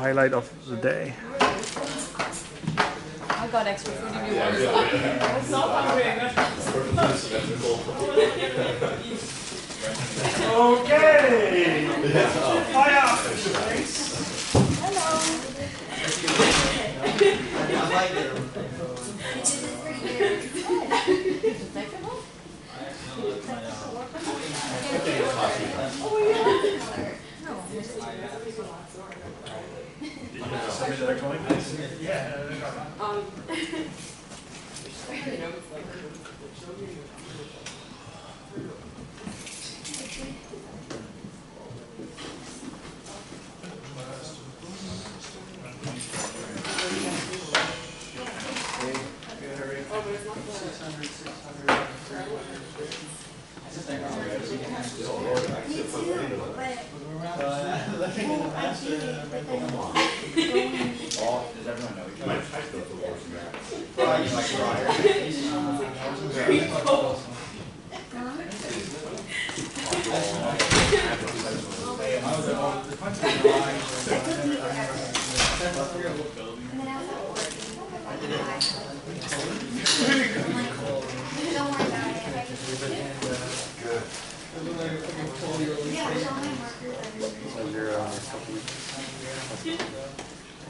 highlight of the day. I got extra food if you want some. Okay. Fire. Thanks. Hello.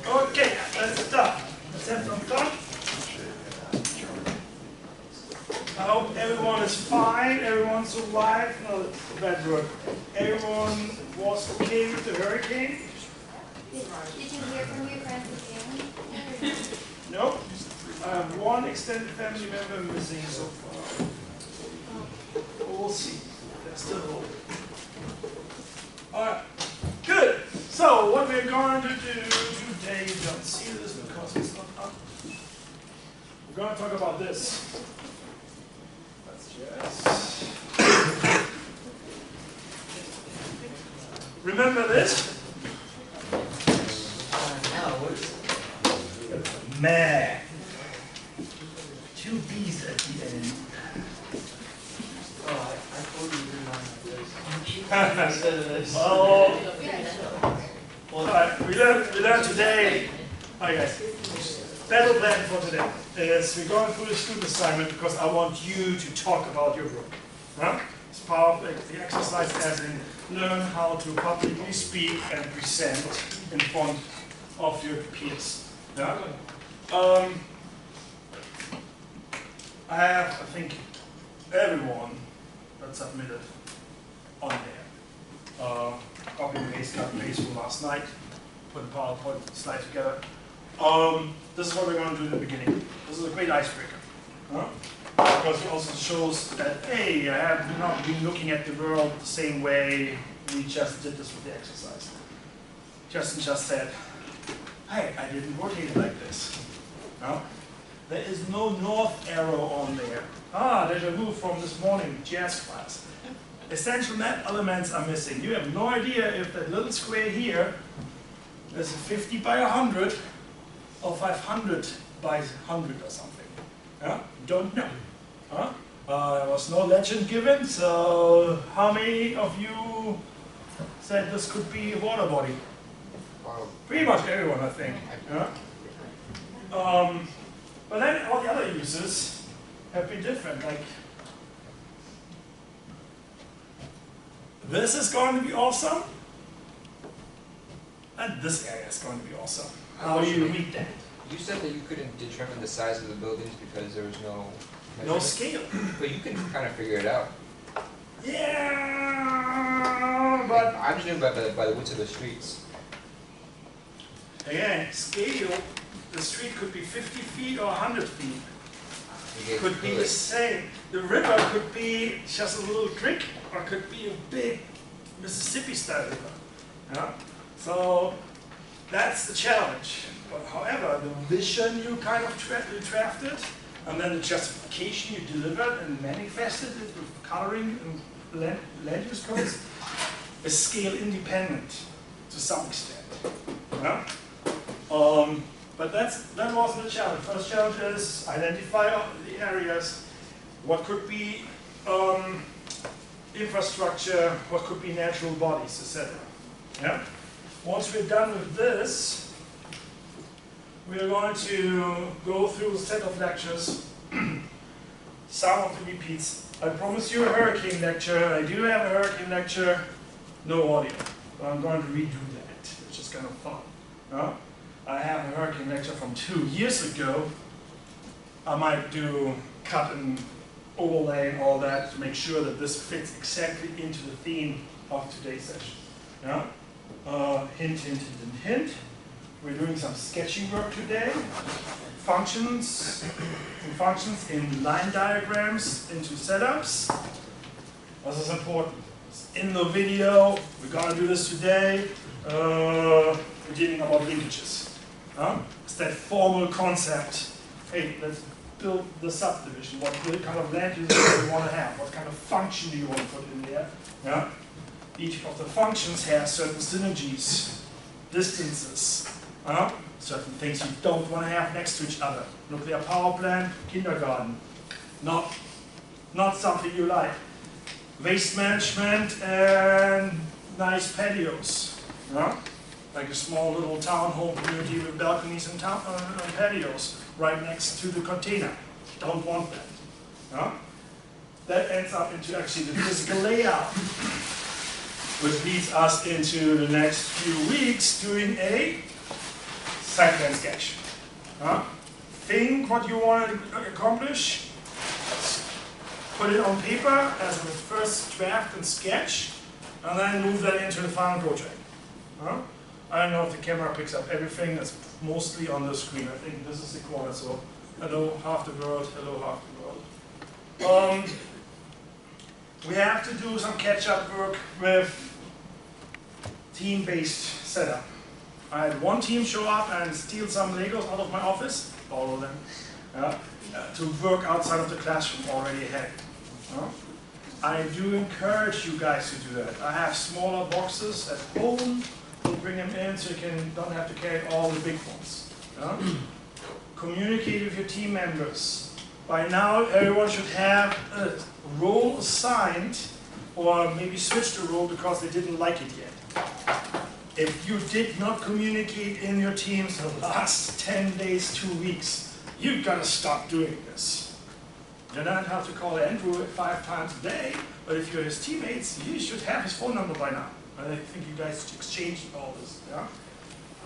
Okay, that's done. That's from done. I hope everyone is fine, everyone survived. No, that's a bad word. Everyone was okay with the hurricane? Did you hear from your friends again? No. I have one extended family member missing so far. We'll see. There's still hope. Alright, good. So, what we're going to do today, you don't see this because it's not up. We're going to talk about this. Let's just... Remember this? Man. Two B's at the end. Oh, I totally didn't mind this. Alright, we learned today. Hi guys. Battle plan for today is we're going through the student assignment because I want you to talk about your work. Huh? It's part of the exercise as in learn how to publicly speak and present in front of your peers. Yeah? I have, I think, everyone that submitted on there. Copy and paste, cut and paste from last night, put a PowerPoint slide together. This is what we're going to do in the beginning. This is a great icebreaker. Huh? Because it also shows that, hey, I have not been looking at the world the same way we just did this with the exercise. Justin just said, hey, I didn't rotate it like this. No? There is no north arrow on there. Ah, deja vu from this morning, jazz class. Essential math elements are missing. You have no idea if that little square here is 50 by 100 or 500 by 100 or something. Yeah? Don't know. Huh? There was no legend given, so how many of you said this could be a water body? Pretty much everyone, I think. Yeah? But then all the other uses have been different. Like, this is going to be awesome, and this area is going to be awesome. How do you read that? You said that you couldn't determine the size of the buildings because there was no No scale. But you can kind of figure it out. Yeah, but I'm just doing by the width of the streets. again, scale. The street could be 50 feet or 100 feet. Could be the same. The river could be just a little creek, or could be a big Mississippi-style river. Yeah? So that's the challenge. But however, the vision you kind of drafted, and then the justification you delivered and manifested it with coloring and land use codes, is scale independent to some extent. Yeah? But that wasn't the challenge. First challenge is identify the areas, what could be infrastructure, what could be natural bodies, etc. Yeah? Once we're done with this, we are going to go through a set of lectures, some of the repeats. I promised you a hurricane lecture. I do have a hurricane lecture, no audio. But I'm going to redo that, which is kind of fun. I have a hurricane lecture from 2 years ago. I might do cut and overlay and all that to make sure that this fits exactly into the theme of today's session. Hint, hint, hint, hint, hint. We're doing some sketching work today. Functions in line diagrams into setups. This is important. It's in the video. We're going to do this today. We're dealing about linkages. It's that formal concept. Hey, let's build the subdivision. What kind of land use do you want to have? What kind of function do you want to put in there? Each of the functions has certain synergies, distances, certain things you don't want to have next to each other. Nuclear power plant, kindergarten, not something you like. Waste management and nice patios, like a small little townhome community with balconies and patios right next to the container. Don't want that. That ends up into actually the physical layout, which leads us into the next few weeks doing a site plan sketch. Think what you want to accomplish, put it on paper as a first draft and sketch, and then move that into the final project. I don't know if the camera picks up everything. That's mostly on the screen. I think this is the corner, so hello half the world, hello half the world. We have to do some catch-up work with team-based setup. I had one team show up and steal some Legos out of my office, all of them, to work outside of the classroom already ahead. I do encourage you guys to do that. I have smaller boxes at home. We'll bring them in so you don't have to carry all the big ones. Communicate with your team members. By now, everyone should have a role assigned, or maybe switch the role because they didn't like it yet. If you did not communicate in your teams the last 10 days, 2 weeks, you've got to stop doing this. You don't have to call Andrew 5 times a day, but if you're his teammates, you should have his phone number by now. I think you guys exchanged all this.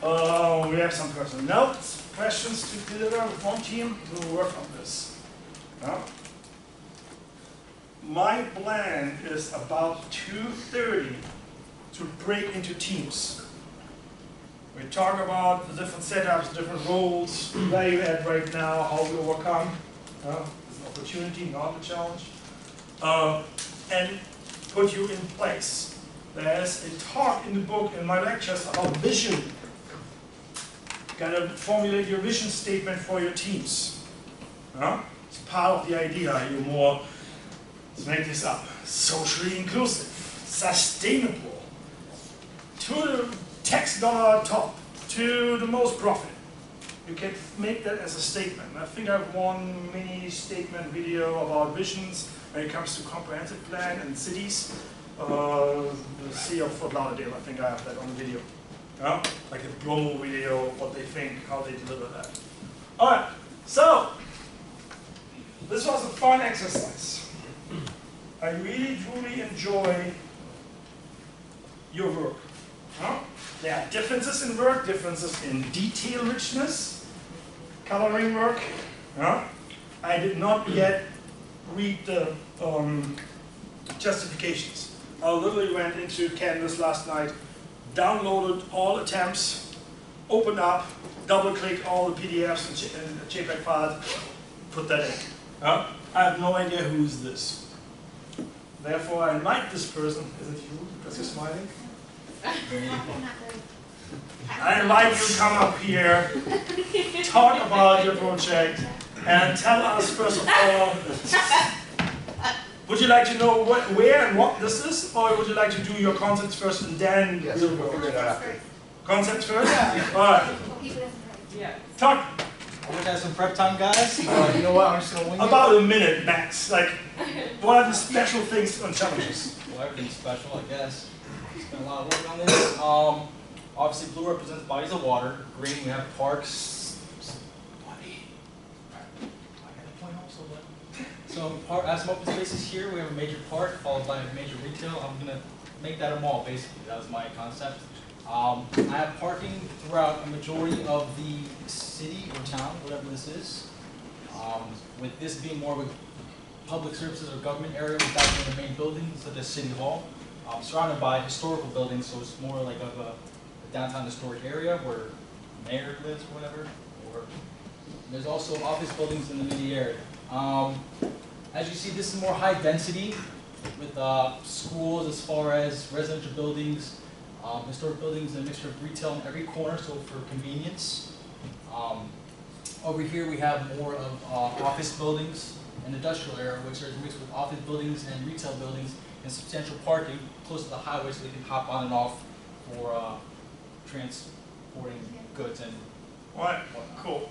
We have some personal notes, questions to deliver with one team. We'll work on this. My plan is about 2:30 to break into teams. We talk about the different setups, different roles, where you're at right now, how we overcome. It's an opportunity, not a challenge. And put you in place. There's a talk in the book, in my lectures, about vision. You gotta formulate your vision statement for your teams. It's part of the idea. You're more, let's make this up, socially inclusive, sustainable, to the tax dollar top, to the most profit. You can make that as a statement. I think I have one mini statement video about visions when it comes to comprehensive plan and cities. The city of Fort Lauderdale, I think I have that on video. Like a promo video, what they think, how they deliver that. Alright, so this was a fun exercise. I really truly enjoy your work. There are differences in work, differences in detail richness, coloring work. I did not yet read the justifications. I literally went into Canvas last night, downloaded all attempts, opened up, double-clicked all the PDFs and JPEG files, put that in. I have no idea who is this. Therefore, I invite this person. Is it you? Because you're smiling. I invite you to come up here, talk about your project, and tell us first of all. Would you like to know where and what this is, or would you like to do your concepts first and then we'll figure it out after? Concepts first? Yeah. All right. Yeah. Talk. I wish I had some prep time, guys. You know what? I'm just gonna wing it. About a minute max. Like, what are the special things and challenges? Well, everything's special, I guess. Spent a lot of work on this. Obviously, blue represents bodies of water. Green, we have parks, So as some open spaces here, we have a major park followed by a major retail. I'm gonna make that a mall basically. That was my concept. I have parking throughout a majority of the city or town, whatever this is. With this being more of a public services or government area without being the main building, such as City Hall, surrounded by historical buildings, so it's more like of a downtown historic area where the mayor lives or whatever. Or there's also office buildings in the mini area. As you see, this is more high density with schools as far as residential buildings, historic buildings, and a mixture of retail in every corner, so for convenience. Over here we have more of office buildings and industrial area, which are mixed with office buildings and retail buildings and substantial parking close to the highway so they can hop on and off for transporting goods and Alright, cool.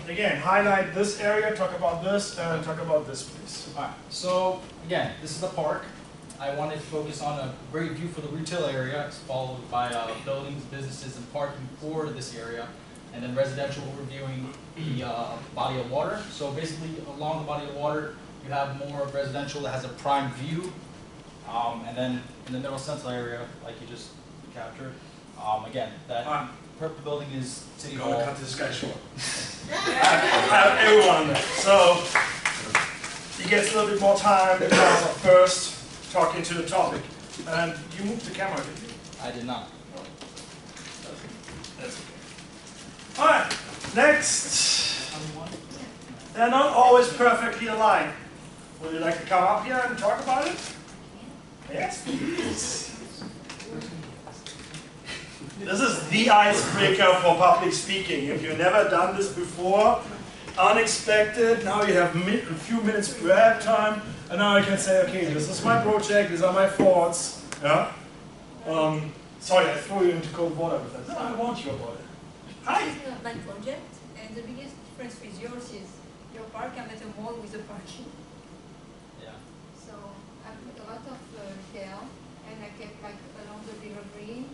Again, highlight this area, talk about this, and talk about this, please. Alright, so again, this is the park. I wanted to focus on a great view for the retail area, followed by buildings, businesses, and parking for this area. And then residential overviewing the body of water. So basically, along the body of water, you have more residential that has a prime view. And then in the middle central area, like you just captured, again, that purple building is City I'm gonna Hall. cut this guy short. I have everyone there. So, he gets a little bit more time because of first talking to the topic. And you moved the camera, didn't you? I did not. That's okay. Alright, next. They're not always perfectly aligned. Would you like to come up here and talk about it? Yes, please. This is the icebreaker for public speaking. If you've never done this before, unexpected, now you have a few minutes prep time, and now I can say, okay, this is my project, these are my thoughts. Yeah? Sorry, I threw you into cold water with that. No, I want your water. Hi. This is not my project, and the biggest difference with yours is your park. I'm at a mall with a parking. Yeah. So I put a lot of retail, and I kept like along the river green.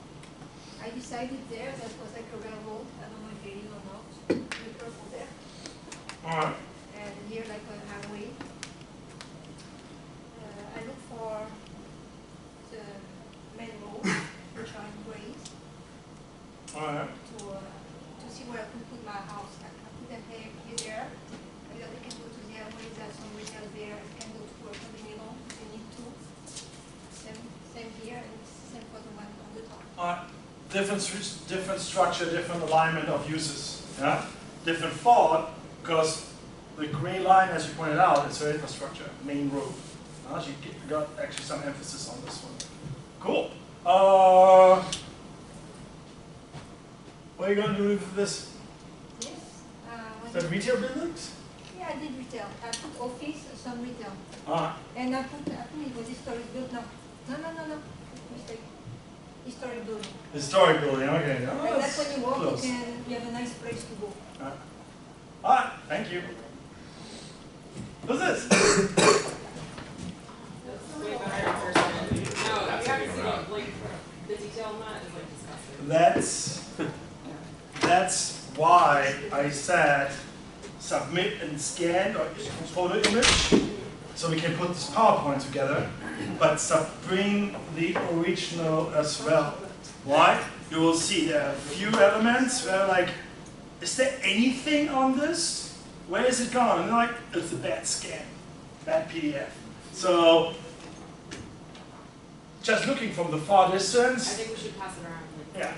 I decided there that was like a railroad. I don't know if it is or not. The purple there, Alright. and here like a highway. I look for the main road, which are in gray, Alright. to see where I could put my house. I put them here, because they can go to the highway, there's some retail there, they can go to work on the middle if they need to. Same here, and same for the one on the top. Different structure, different alignment of uses. Yeah? Different thought, because the gray line, as you pointed out, is for infrastructure, main road. So you got actually some emphasis on this one. Cool. What are you going to do with this? Yes. Is that retail buildings? Yeah, I did retail. I put office, some retail. Ah, And I think it was historic building. No. Mistake. Historic building. historic building, okay. Oh, And that's when you walk, close. you have a nice place to go. Ah, thank you. Who's this? That's why I said submit and scan or photo image, so we can put this PowerPoint together, but bring the original as well. Why? You will see there are a few elements where like, is there anything on this? Where is it gone? And like, it's a bad scan, bad PDF. So, just looking from the far distance. I think we should pass it around. Yeah.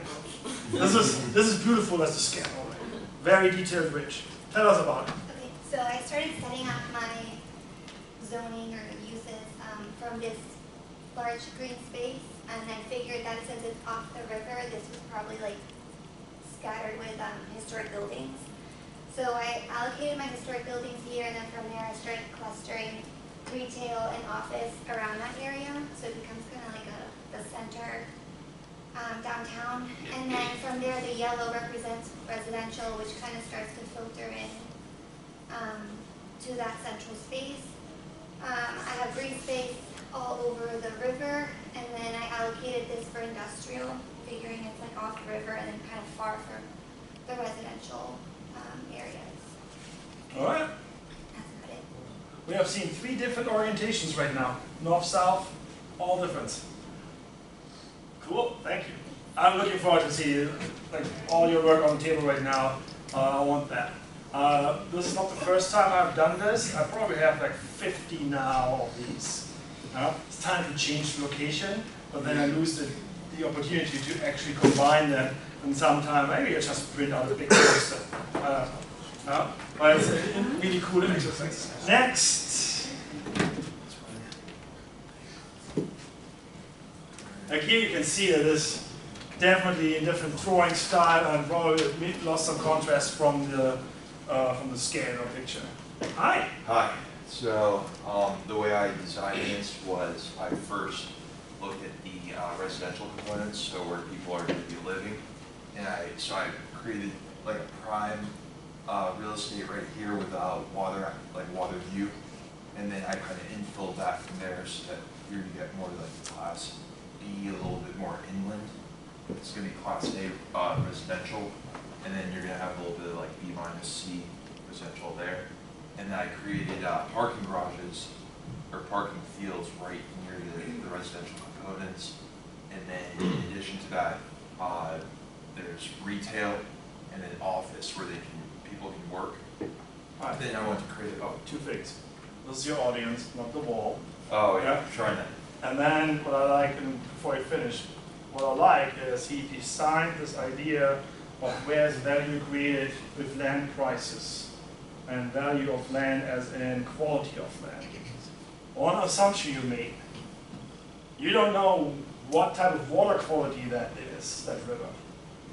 This is beautiful as a scan already. Very detailed, rich. Tell us about it. Okay, so I started setting up my zoning or uses from this large green space, and I figured that since it's off the river, this was probably like scattered with historic buildings. So I allocated my historic buildings here, and then from there I started clustering retail and office around that area, so it becomes kind of like the center downtown. And then from there, the yellow represents residential, which kind of starts to filter in to that central space. I have green space all over the river, and then I allocated this for industrial, figuring it's like off the river and then kind of far from the residential areas. All right. That's about it. We have seen 3 different orientations right now. North, south, all different. Cool, thank you. I'm looking forward to see like all your work on the table right now. I want that. This is not the first time I've done this. I probably have like 50 now of these. It's time to change the location, but then I lose the opportunity to actually combine them. And sometime maybe I just print out a big poster. But it's a really cool exercise. Next. Like here you can see that it's definitely a different drawing style and probably lost some contrast from the scale or picture. Hi. Hi. So the way I designed this was I first looked at the residential components, so where people are going to be living, and I created like a prime real estate right here with water view, and then I kind of infilled that from there so that here you get more like class B, a little bit more inland. It's going to be class A residential, and then you're going to have a little bit of like B minus C residential there. And then I created parking garages or parking fields right near the residential components. And then in addition to that, there's retail and then office where people can work. Then I want to create 2 things. This is your audience, not the wall. Oh yeah, trying that. And then what I like, and before I finish, what I like is he designed this idea of where's value created with land prices and value of land as in quality of land. One assumption you made, you don't know what type of water quality that is, that river.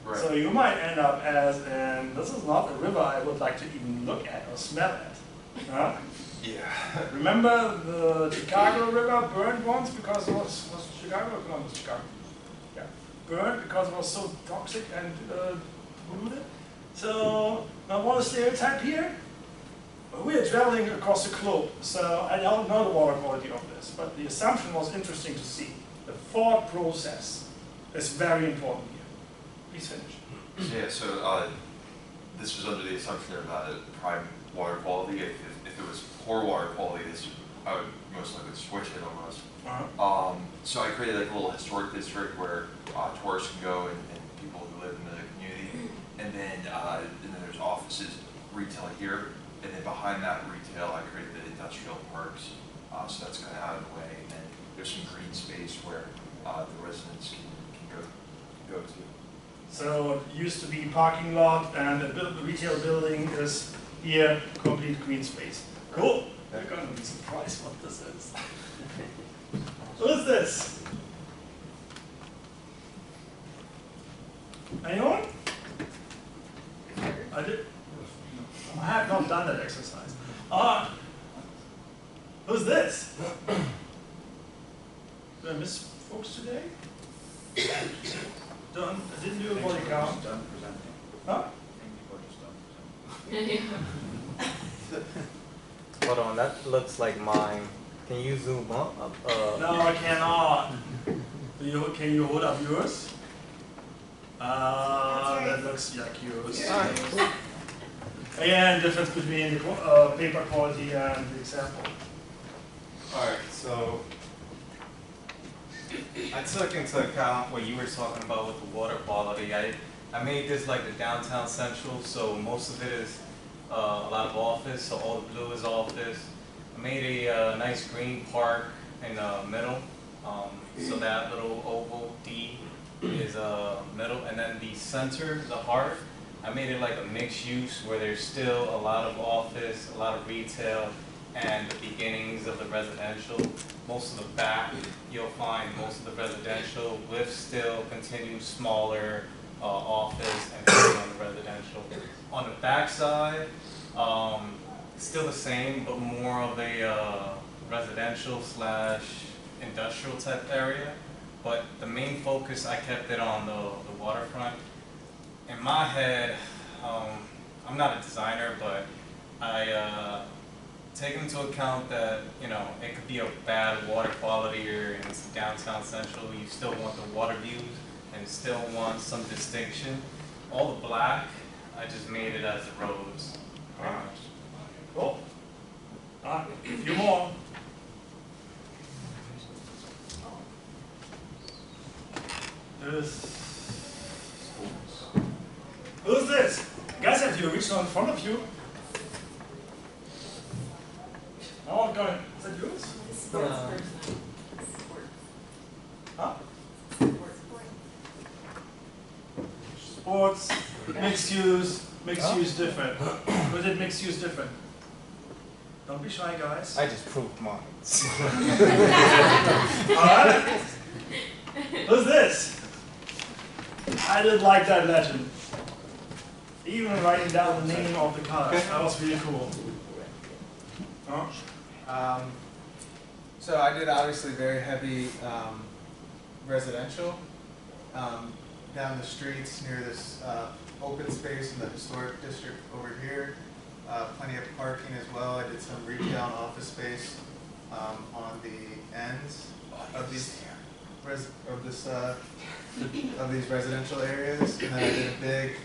Right. So you might end up as in, this is not a river I would like to even look at or smell at. Yeah. Remember the Chicago River burned once because it was Chicago or Columbus? Chicago. Yeah. Burned because it was so toxic and polluted. So now what is the stereotype here? We are traveling across the globe, so I don't know the water quality of this, but the assumption was interesting to see. The thought process is very important here. Please finish. Yeah, so this was under the assumption of prime water quality. If it was poor water quality, I would most likely switch it almost. So I created like a little historic district where tourists can go and people who live in the community, and then there's offices, retail here, and then behind that retail I created the industrial parks. So that's kind of out of the way, and then there's some green space where the residents can go to. So it used to be parking lot, and the retail building is here, complete green space. Cool. You're going to be surprised what this is. What is this? Anyone? I did. I have not done that exercise. Who's this? Did I miss folks today? Done. I didn't do a body count. Done presenting. Huh? Hold on, that looks like mine. Can you zoom up? No, I cannot. Can you hold up yours? That looks like yours. Alright. Again, difference between the paper quality and the example. Alright, so I took into account what you were talking about with the water quality. I made this like the downtown central, so most of it is a lot of office, so all the blue is office. I made a nice green park in the middle, so that little oval D is middle, and then the center, the heart, I made it like a mixed use where there's still a lot of office, a lot of retail, and the beginnings of the residential. Most of the back, you'll find most of the residential with still continued smaller office and on the residential. On the back side, still the same, but more of a residential / industrial type area. But the main focus, I kept it on the waterfront. In my head, I'm not a designer, but I take into account that, it could be a bad water quality or in downtown central, you still want the water views and still want some distinction. All the black, I just made it as the roads, pretty much. Cool. A few more. Who's this? You guys have the original in front of you. Oh, going. Is that yours? Huh? Sports, mixed use different. Was it mixed use different? Don't be shy, guys. I just proved mine. Alright. Who's this? I didn't like that legend. Even writing down the name of the car. That was really cool. Huh? So I did obviously very heavy residential down the streets near this open space in the historic district over here. Plenty of parking as well. I did some retail and office space on the ends of these residential areas, and then I did a big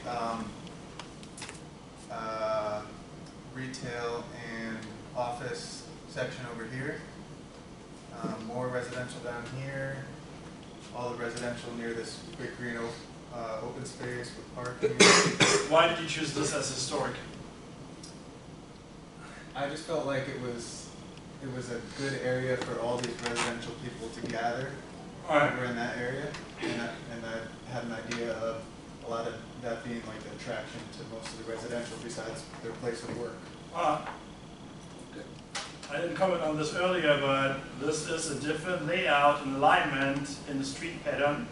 retail and office section over here. More residential down here. All the residential near this big green open space with parking. Why did you choose this as historic? I just felt like it was a good area for all these residential people to gather over in that area, and I had an idea of a lot of that being like the attraction to most of the residential besides their place of work. I didn't comment on this earlier, but this is a different layout and alignment in the street pattern.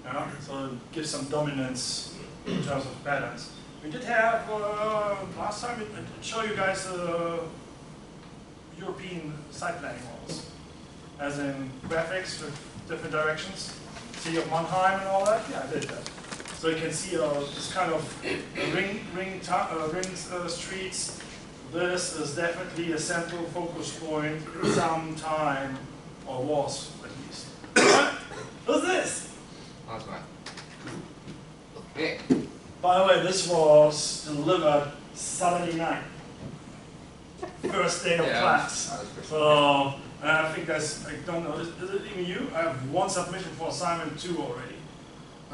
Yeah? So it gives some dominance in terms of patterns. We did have, last time, I showed you guys European site planning models, as in graphics with different directions. City of Mannheim and all that? Yeah, I did that. So you can see this kind of ring streets. This is definitely a central focus point some time, or was at least. Who's this? That's mine. Okay. By the way, this was delivered Saturday night. First day of class. So I think that's, I don't know, is it even you? I have one submission for assignment 2 already.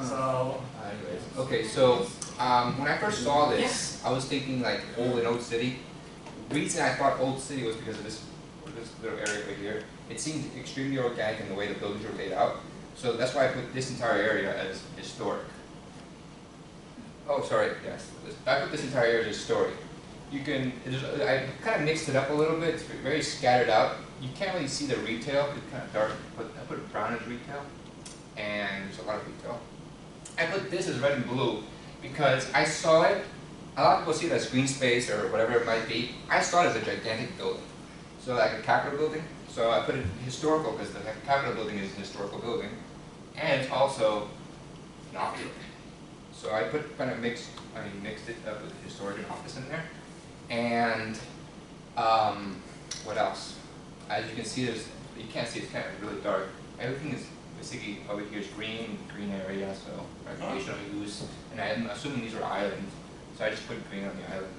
So. Anyways, okay, so when I first saw this, I was thinking like old city. The reason I thought old city was because of this little area right here. It seemed extremely organic in the way the buildings were laid out. So that's why I put this entire area as historic. Oh, sorry, yes. I put this entire area as historic. You can, I kind of mixed it up a little bit. It's very scattered out. You can't really see the retail. It's kind of dark. But I put it brown as retail, and there's a lot of retail. I put this as red and blue because I saw it. A lot of people see it as green space or whatever it might be. I saw it as a gigantic building, so like a Capitol building. So I put it historical because the Capitol building is an historical building, and it's also an office building. So I mixed it up with historic and office in there. And what else? As you can see, you can't see, it's kind of really dark. Everything is basically over here is green area, so recreational use. And I'm assuming these are islands, so I just put green on the island.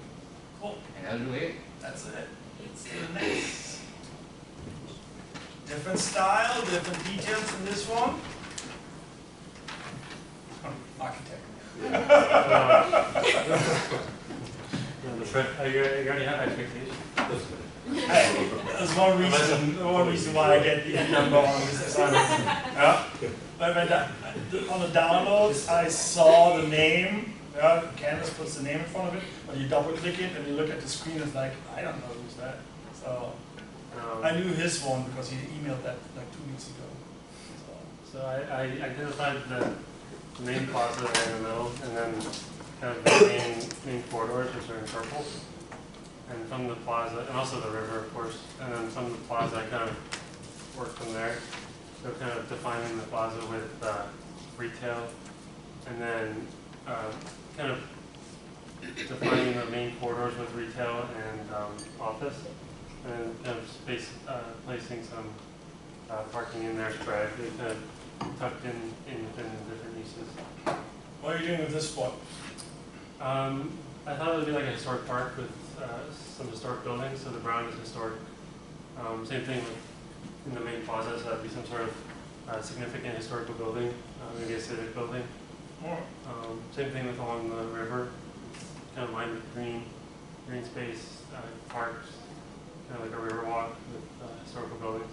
Cool. And that was really it. That's it. It's the next. Different style, different details in this one. Architect. You already have expectations. Hey, there's one reason why I get the end number on this assignment. Yeah? On the downloads, I saw the name. Yeah? Canvas puts the name in front of it, but you double click it and you look at the screen, it's like, I don't know who's that. So I knew his one because he emailed that like 2 weeks ago. So I identified the main plaza there in the middle, and then kind of the main corridors, which are in purple. And from the plaza, and also the river, of course, and then from the plaza, I kind of worked from there. So kind of defining the plaza with retail, and then kind of defining the main corridors with retail and office, and kind of placing some parking in there spread, kind of tucked in within the different uses. What are you doing with this spot? I I thought it would be like a historic park with some historic buildings, so the brown is historic. Same thing with in the main plaza, so that'd be some sort of significant historical building, maybe a civic building. Same thing with along the river, kind of lined with green space, parks, kind of like a river walk with historical buildings.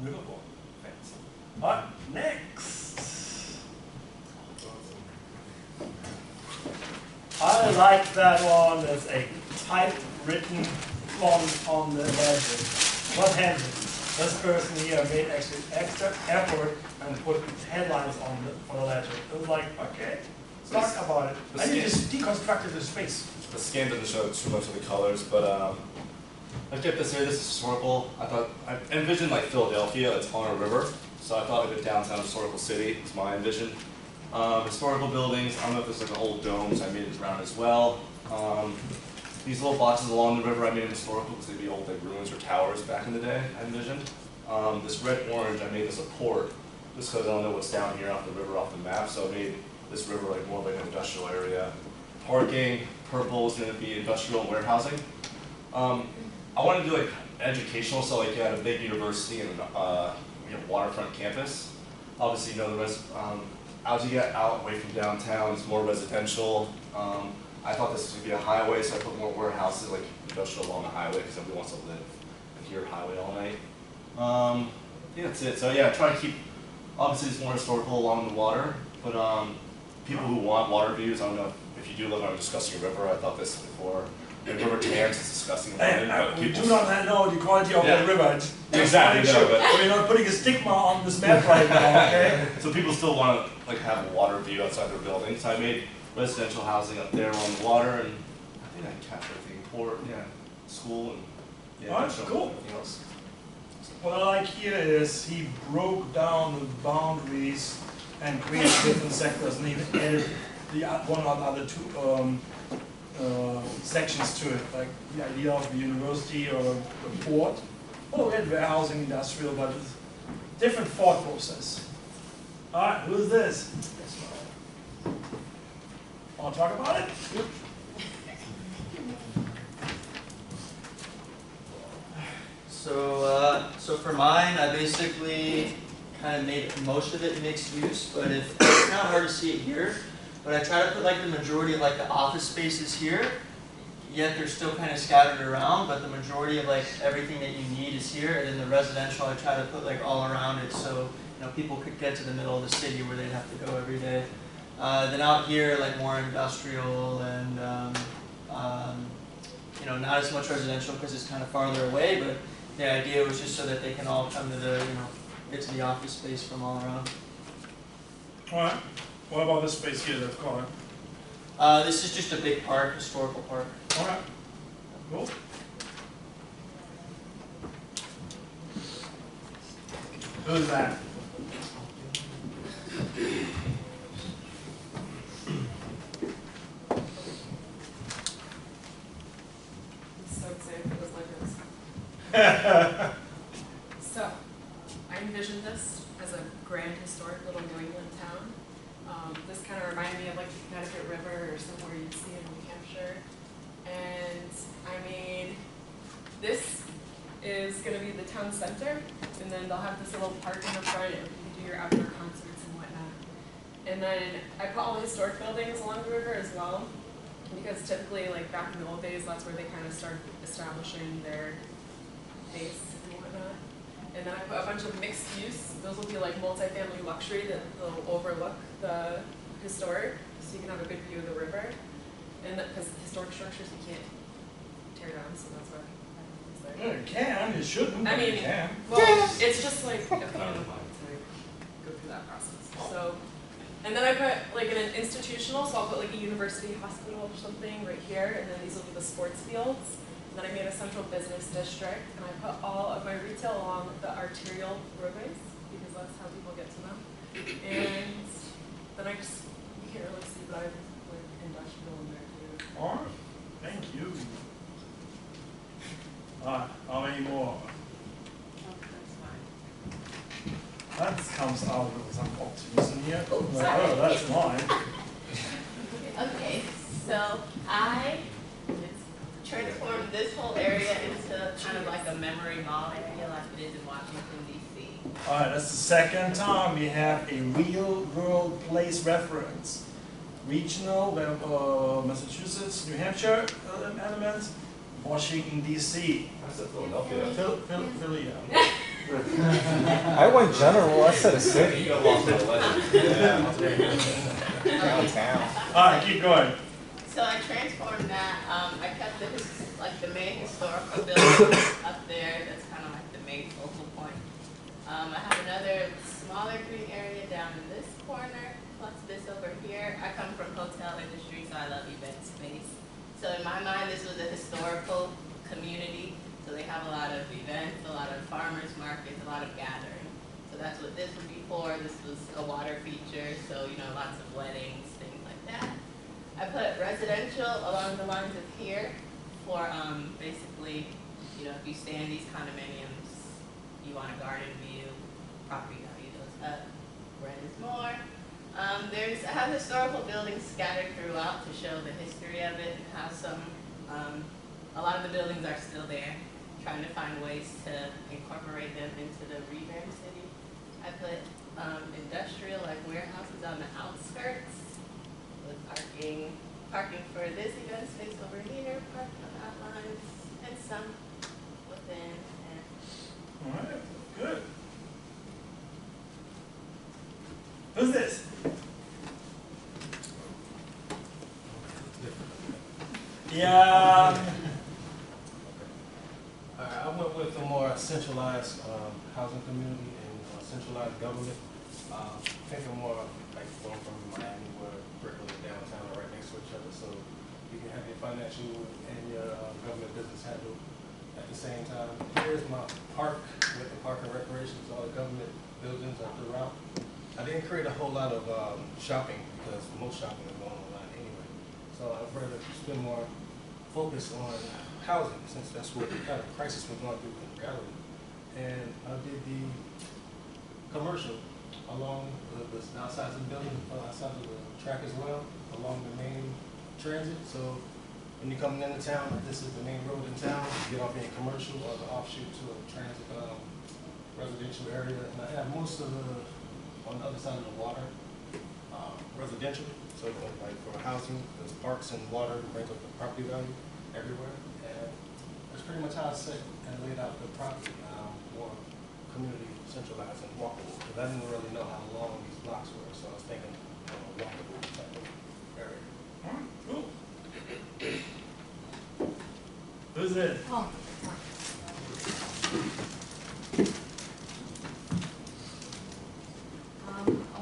Riverboat, fancy. Alright, next. I like that one. There's a typewritten font on the legend. What handwritten? This person here made actually extra effort and put headlines on for the legend. It was like, okay, let's talk about it. And you just deconstructed the space. The scan doesn't show too much of the colors, but I kept this here. This is historical. I envisioned like Philadelphia. It's on a river, so I thought like a downtown historical city is my envision. Historical buildings. I don't know if there's like an old dome, so I made it round as well. These little boxes along the river, I made them historical because they'd be old like ruins or towers back in the day, I envisioned. This red-orange, I made this a port, just because I don't know what's down here off the river off the map, so I made this river like more like an industrial area. Parking, purple is going to be industrial and warehousing. I wanted to do like educational, so like you had a big university and waterfront campus. Obviously, as you get out away from downtown, it's more residential. I thought this would be a highway, so I put more warehouses, like industrial along the highway, because everybody wants to live and hear highway all night. Yeah, that's it. So yeah, try to keep, obviously it's more historical along the water, but people who want water views, I don't know if you do live on a disgusting river, I thought this before. The River Thames is disgusting. And we do not know the quality of the river. Exactly, no, but we're not putting a stigma on this map right now, okay? So people still want to like have a water view outside their building. So I made residential housing up there along the water, and I think I captured everything. Port, school, and Alright, cool. Everything else. What I like here is he broke down the boundaries and created different sectors, and even added the one or the other two sections to it, like the idea of the university or the port. Oh, we had warehousing, industrial, but it's different thought process. Alright, who's this? Want to talk about it? So for mine, I basically kind of made most of it mixed use, but it's kind of hard to see it here. But I try to put like the majority of like the office spaces here, yet they're still kind of scattered around, but the majority of like everything that you need is here. And then the residential, I try to put like all around it, so people could get to the middle of the city where they'd have to go every day. Then out here, like more industrial and not as much residential because it's kind of farther away. But the idea was just so that they can all come to the get to the office space from all around. All right. What about this space here that's gone? This is just a big park, historical park. All right. Cool. Who's that? So excited it was like this. So, I envisioned this as a grand historic little New England town. This kind of reminded me of like the Connecticut River or somewhere you'd see in New Hampshire. And I made, this is going to be the town center, and then they'll have this little park in the front, and you can do your outdoor concerts and whatnot. And then I put all the historic buildings along the river as well, because typically, like back in the old days, that's where they kind of start establishing their base and whatnot. And then I put a bunch of mixed use. Those will be like multifamily luxury that will overlook the historic, so you can have a good view of the river. And because historic structures you can't tear down, so that's why it's there. Yeah, you can, you shouldn't, but you can. Well, it's just like a pain in the butt to go through that process. So, and then I put like an institutional, so I'll put like a university hospital or something right here, and then these will be the sports fields. And then I made a central business district, and I put all of my retail along the arterial roadways, because that's how people get to them. And then I just, you can't really see, but I put industrial in there too. All right, thank you. How many more? That comes out with some optimism here. Oh, that's mine. Okay, so So I transformed this whole area into kind of like a memory mall. I feel like it is in Washington, D.C. All right, that's the second time we have a real world place reference. Regional, Massachusetts, New Hampshire elements, Washington, D.C. I said Philadelphia. Philly, yeah. I went general, I said a city. You got lost in the legend. Yeah. Downtown. All right, keep going. So I transformed that. I kept the main historical building up there. That's kind of like the main focal point. I have another smaller green area down in this corner, plus this over here. I come from hotel industry, so I love event space. So in my mind, this was a historical community. So they have a lot of events, a lot of farmers markets, a lot of gathering. So that's what this would be for. This was a water feature, so lots of weddings, things like that. I put residential along the lines of here for basically, if you stay in these condominiums, you want a garden view, property value goes up, rent is more. I have historical buildings scattered throughout to show the history of it and how a lot of the buildings are still there, trying to find ways to incorporate them into the revamped city. I put industrial, like warehouses on the outskirts with parking for this event space over here, parking on outlines, and some within. All right, good. Who's this? Yeah. I went with a more centralized housing community and centralized government. Thinking more like going from Miami, where Brooklyn and downtown are right next to each other, so you can have your financial and your government business handled at the same time. Here's my park with the park and recreation, so all the government buildings are throughout. I didn't create a whole lot of shopping because most shopping is going online anyway. So I'd rather spend more focus on housing, since that's what kind of crisis we're going through in reality. And I did the commercial along the outside of the building, outside of the track as well, along the main transit. So when you're coming into town, this is the main road in town, you get off in commercial or the offshoot to a transit residential area. And I have most of on the other side of the water, residential. So like for housing, there's parks and water, brings up the property value everywhere. And that's pretty much how I set and laid out the property, more community centralized and walkable. Because I didn't really know how long these blocks were, so I was thinking walkable type of area. All right, cool. Who's this? Oh.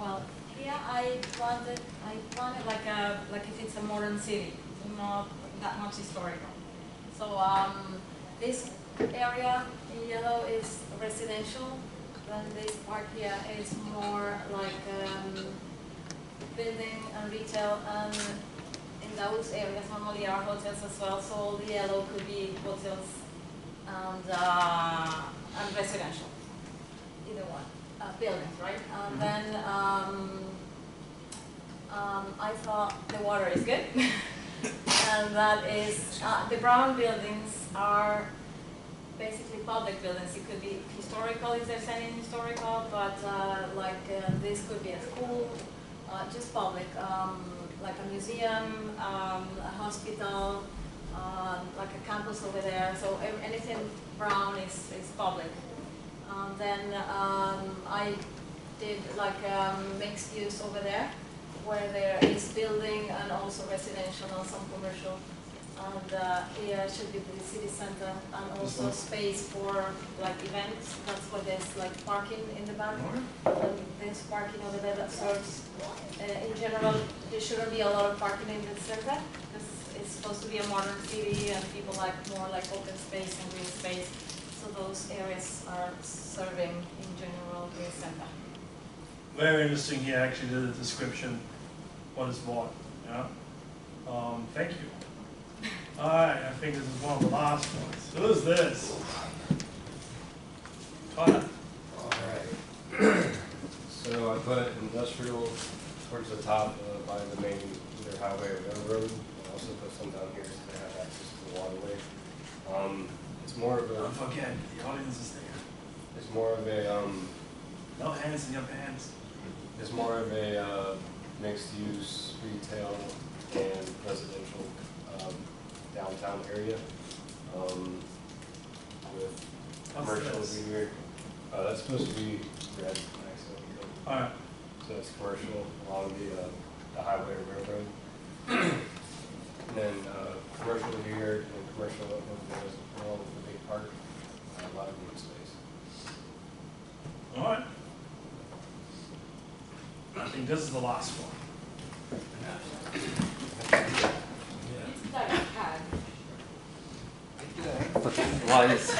Well, here I planted like if it's a modern city, not that much historical. So this area in yellow is residential, then this part here is more like building and retail, and in those areas normally are hotels as well, so the yellow could be hotels and residential, either one, buildings, right? And then I thought the water is good. And that is, the brown buildings are basically public buildings. It could be historical if there's any historical, but this could be a school, just public, like a museum, a hospital, like a campus over there. So anything brown is public. Then I did like mixed use over there, where there is building and also residential and some commercial. And here should be the city center and also space for like events. That's why there's like parking in the back. And there's parking over there that serves, in general, there shouldn't be a lot of parking in the center. It's supposed to be a modern city and people like more like open space and green space. So those areas are serving in general green center. Very interesting here, actually, the description, what is what, yeah? Thank you. All right, I think this is one of the last ones. Who is this? Connor. All right. So I put industrial towards the top by the main either highway or railroad. Also come down here so they have access to the waterway. It's more of a, Don't forget, the audience is there. it's more of a, No hands in your pants. it's more of a mixed-use retail and residential downtown area with commercial over here. That's supposed to be red, actually. Alright. So it's commercial along the highway or railroad. And then commercial here and commercial over there as well with the big park. A lot of green space. Alright. I think this is the last one. Why is?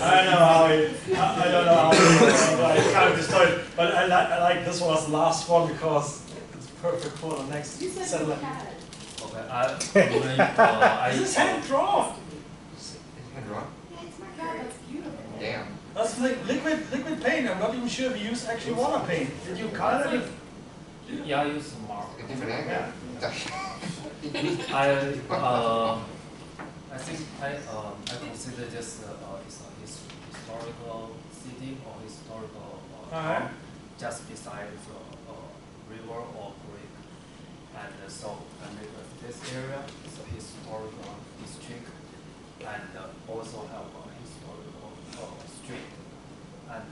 I don't know how I don't know how I kind of destroyed, but I like this one as the last one because it's perfect for the next satellite. Okay, This is hand drawn. Hand drawn? Yeah, it's my card. That's beautiful. Damn. That's liquid paint. I'm not even sure if you use actually water paint. Did you color it? Yeah, I use mark. Like a different angle? Yeah. I think I consider this is a historical city or historical town just beside the river or creek, and so I make this area is a historical district, and also have a historical street, and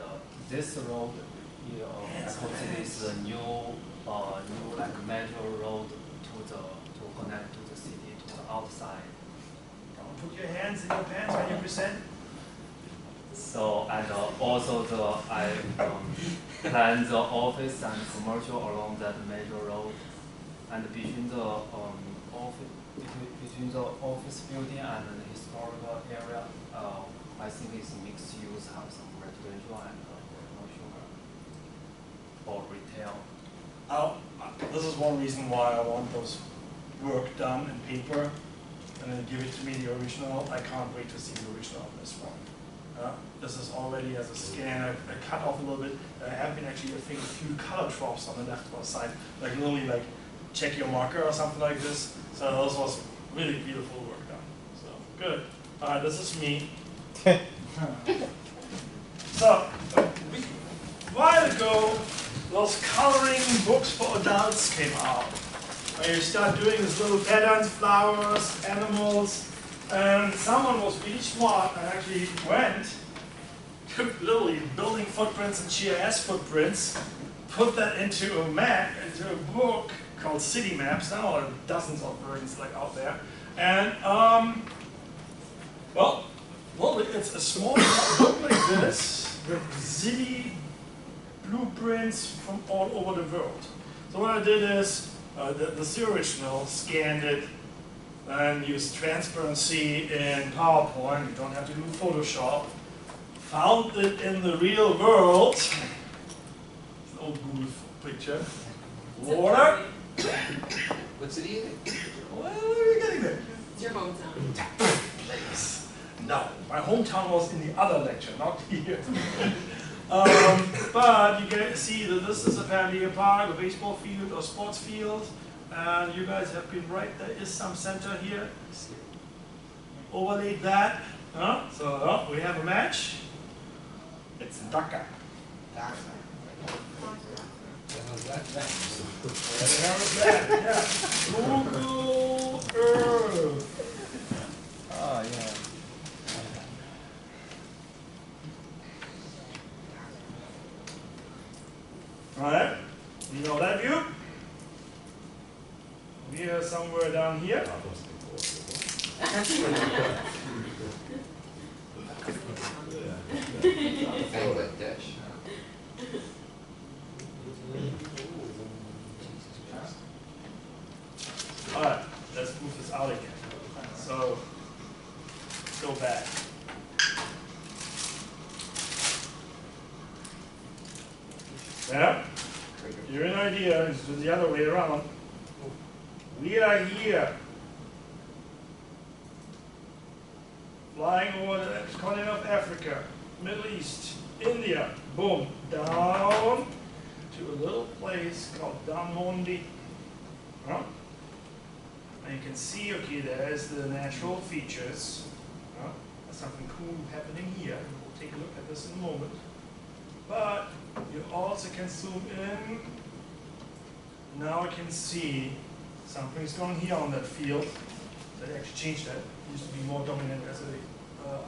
this road, I consider is a new like major road to connect to the city to the outside. Put your hands in your pants when you present. So and also I plan the office and commercial along that major road, and between the office building and the historical area, I think it's mixed use, have some residential and commercial or retail. This is one reason why I want those work done in paper and then give it to me the original. I can't wait to see the original on this one. This is already as a scan. I cut off a little bit. I have been actually, I think, a few color drops on the leftmost side, like literally like check your marker or something like this. So this was really beautiful work done. So good. This is me. So a while ago, those coloring books for adults came out. Where you start doing these little patterns, flowers, animals, and someone was really smart and actually took literally building footprints and GIS footprints, put that into a map, into a book called City Maps. Now there are dozens of versions like out there. And well, it's a small book like this with city blueprints from all over the world. So what I did is the original, scanned it, and used transparency in PowerPoint. You don't have to do Photoshop. Found it in the real world. It's an old Google picture. Water. What city is it? Well, where are we getting there? It's your hometown. Thanks. No, my hometown was in the other lecture, not here. But you can see that this is apparently a park, a baseball field or sports field. And you guys have been right, there is some center here. Overlaid that. So we have a match. It's Dhaka. Google Earth. Oh, yeah. Alright, you know that view? We are somewhere down here. Bangladesh. Alright, let's move this out again. So, let's go back. Yeah? You're an idea, it's the other way around. We are here. Flying over the continent of Africa, Middle East, India, boom, down to a little place called Dhanmondi. Huh? And you can see, okay, there's the natural features. There's something cool happening here. We'll take a look at this in a moment. But you also can zoom in. Now I can see something's going here on that field. They actually changed that. It used to be more dominant as a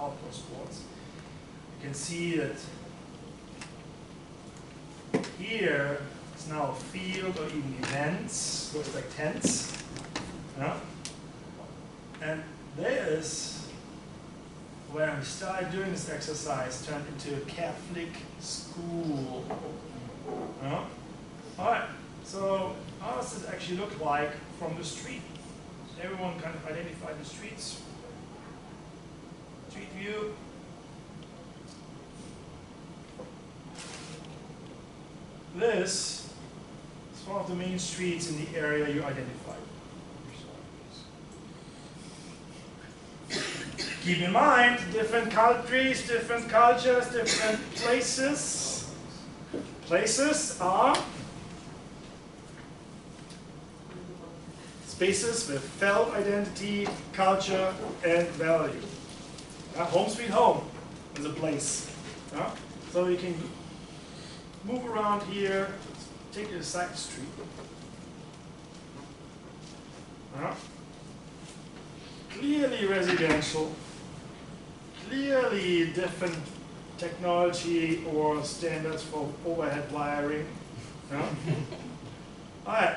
outdoor sports. You can see that here is now a field or even events, looks like tents. Yeah? And there's where we started doing this exercise, turned into a Catholic school. Yeah? All right, so how does this actually look like from the street? Everyone kind of identified the streets. Street view. This is one of the main streets in the area you identified. Keep in mind, different countries, different cultures, different places. Places are spaces with felt identity, culture, and value. Home sweet home is a place. So you can move around here, take a side street. Clearly residential, clearly different technology or standards for overhead wiring. Alright.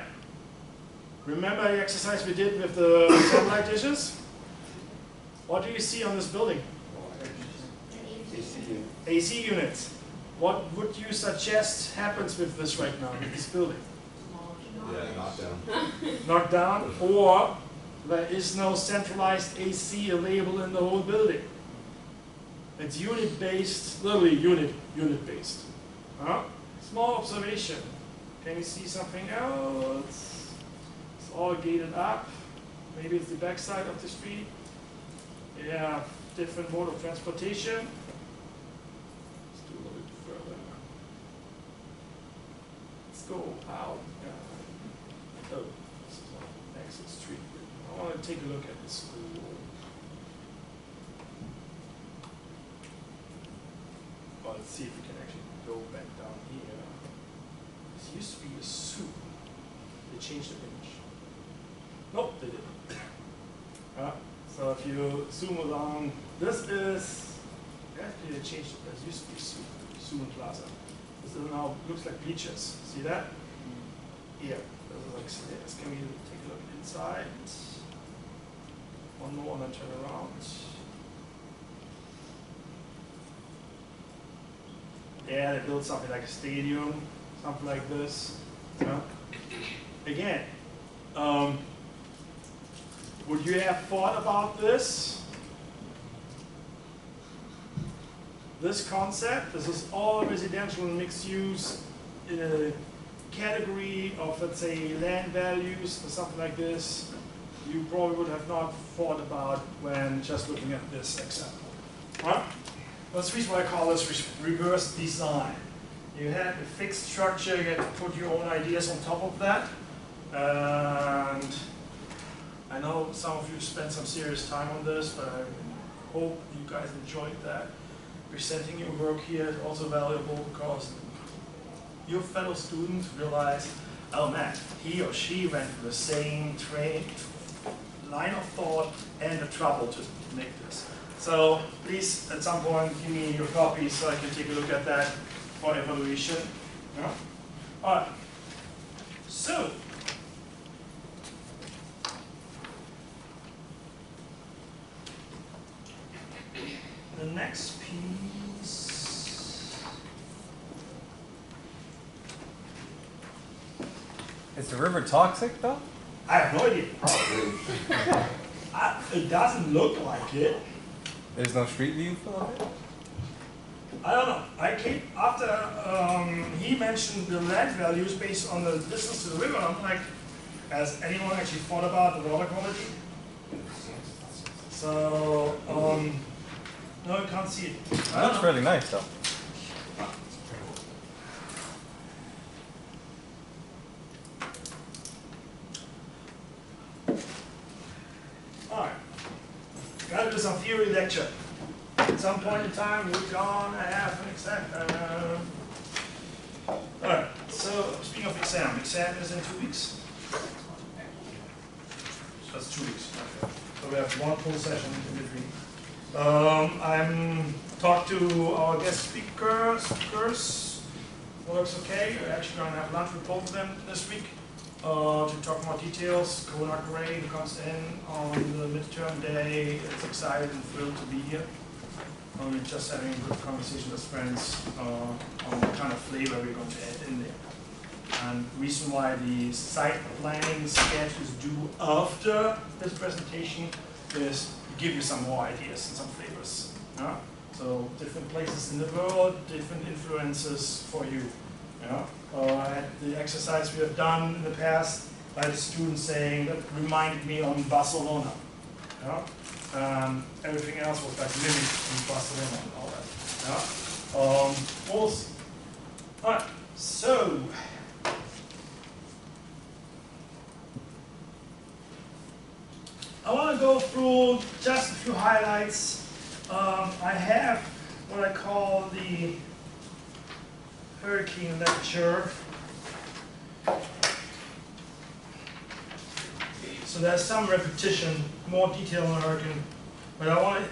Remember the exercise we did with the satellite dishes? What do you see on this building? AC units. What would you suggest happens with this right now, with this building? Yeah, knocked down. Knocked down, or there is no centralized AC available in the whole building. It's unit-based, literally unit-based. Small observation. Can you see something else? It's all gated up. Maybe it's the backside of the street. Yeah, different mode of transportation. Let's do a little bit further. Let's go out. Oh, this is an exit street. I want to take a look at the school. Well, let's see if we can actually go back down here. This used to be a soup. They changed the image. Nope, they didn't. So if you zoom along, this is, actually they changed it. This used to be Zoom Plaza. This is now looks like bleachers. See that? Here. This is like stairs. Can we take a look inside? One more and then turn around. Yeah, they built something like a stadium, something like this. Again, would you have thought about this? This concept, this is all residential and mixed use in a category of, let's say, land values or something like this. You probably would have not thought about when just looking at this example. That's the reason why I call this reverse design. You have a fixed structure, you get to put your own ideas on top of that. And I know some of you spent some serious time on this, but I hope you guys enjoyed that. Presenting your work here is also valuable because your fellow students realize, oh man, he or she went through the same line of thought and the trouble to make this. So please, at some point, give me your copies so I can take a look at that for evaluation. All right. So, the next piece. Is the river toxic though? I have no idea. It doesn't look like it. There's no street view for it? I don't know. I came after he mentioned the land values based on the distance to the river. I'm like, has anyone actually thought about the water quality? So, no, you can't see it. It looks really nice though. Gotta do some theory lecture. At some point in time, we're gonna have an exam. Alright, so speaking of exam is in 2 weeks. That's 2 weeks. Okay. So we have one full session in between. I'm talked to our guest speakers. Works okay. We're actually gonna have lunch with both of them this week to talk more details. Konak Ray, who comes in on the midterm day, is excited and thrilled to be here. We're just having a good conversation with friends on what kind of flavor we're going to add in there. And the reason why the site planning sketch is due after this presentation is to give you some more ideas and some flavors. Yeah? So different places in the world, different influences for you. Yeah? At the exercise we have done in the past, I had a student saying that reminded me on Barcelona. Yeah? Everything else was like mimicked in Barcelona and all that. Yeah? Also, all right, so I want to go through just a few highlights. I have what I call the hurricane lecture. So there's some repetition, more detail on the hurricane, but I want to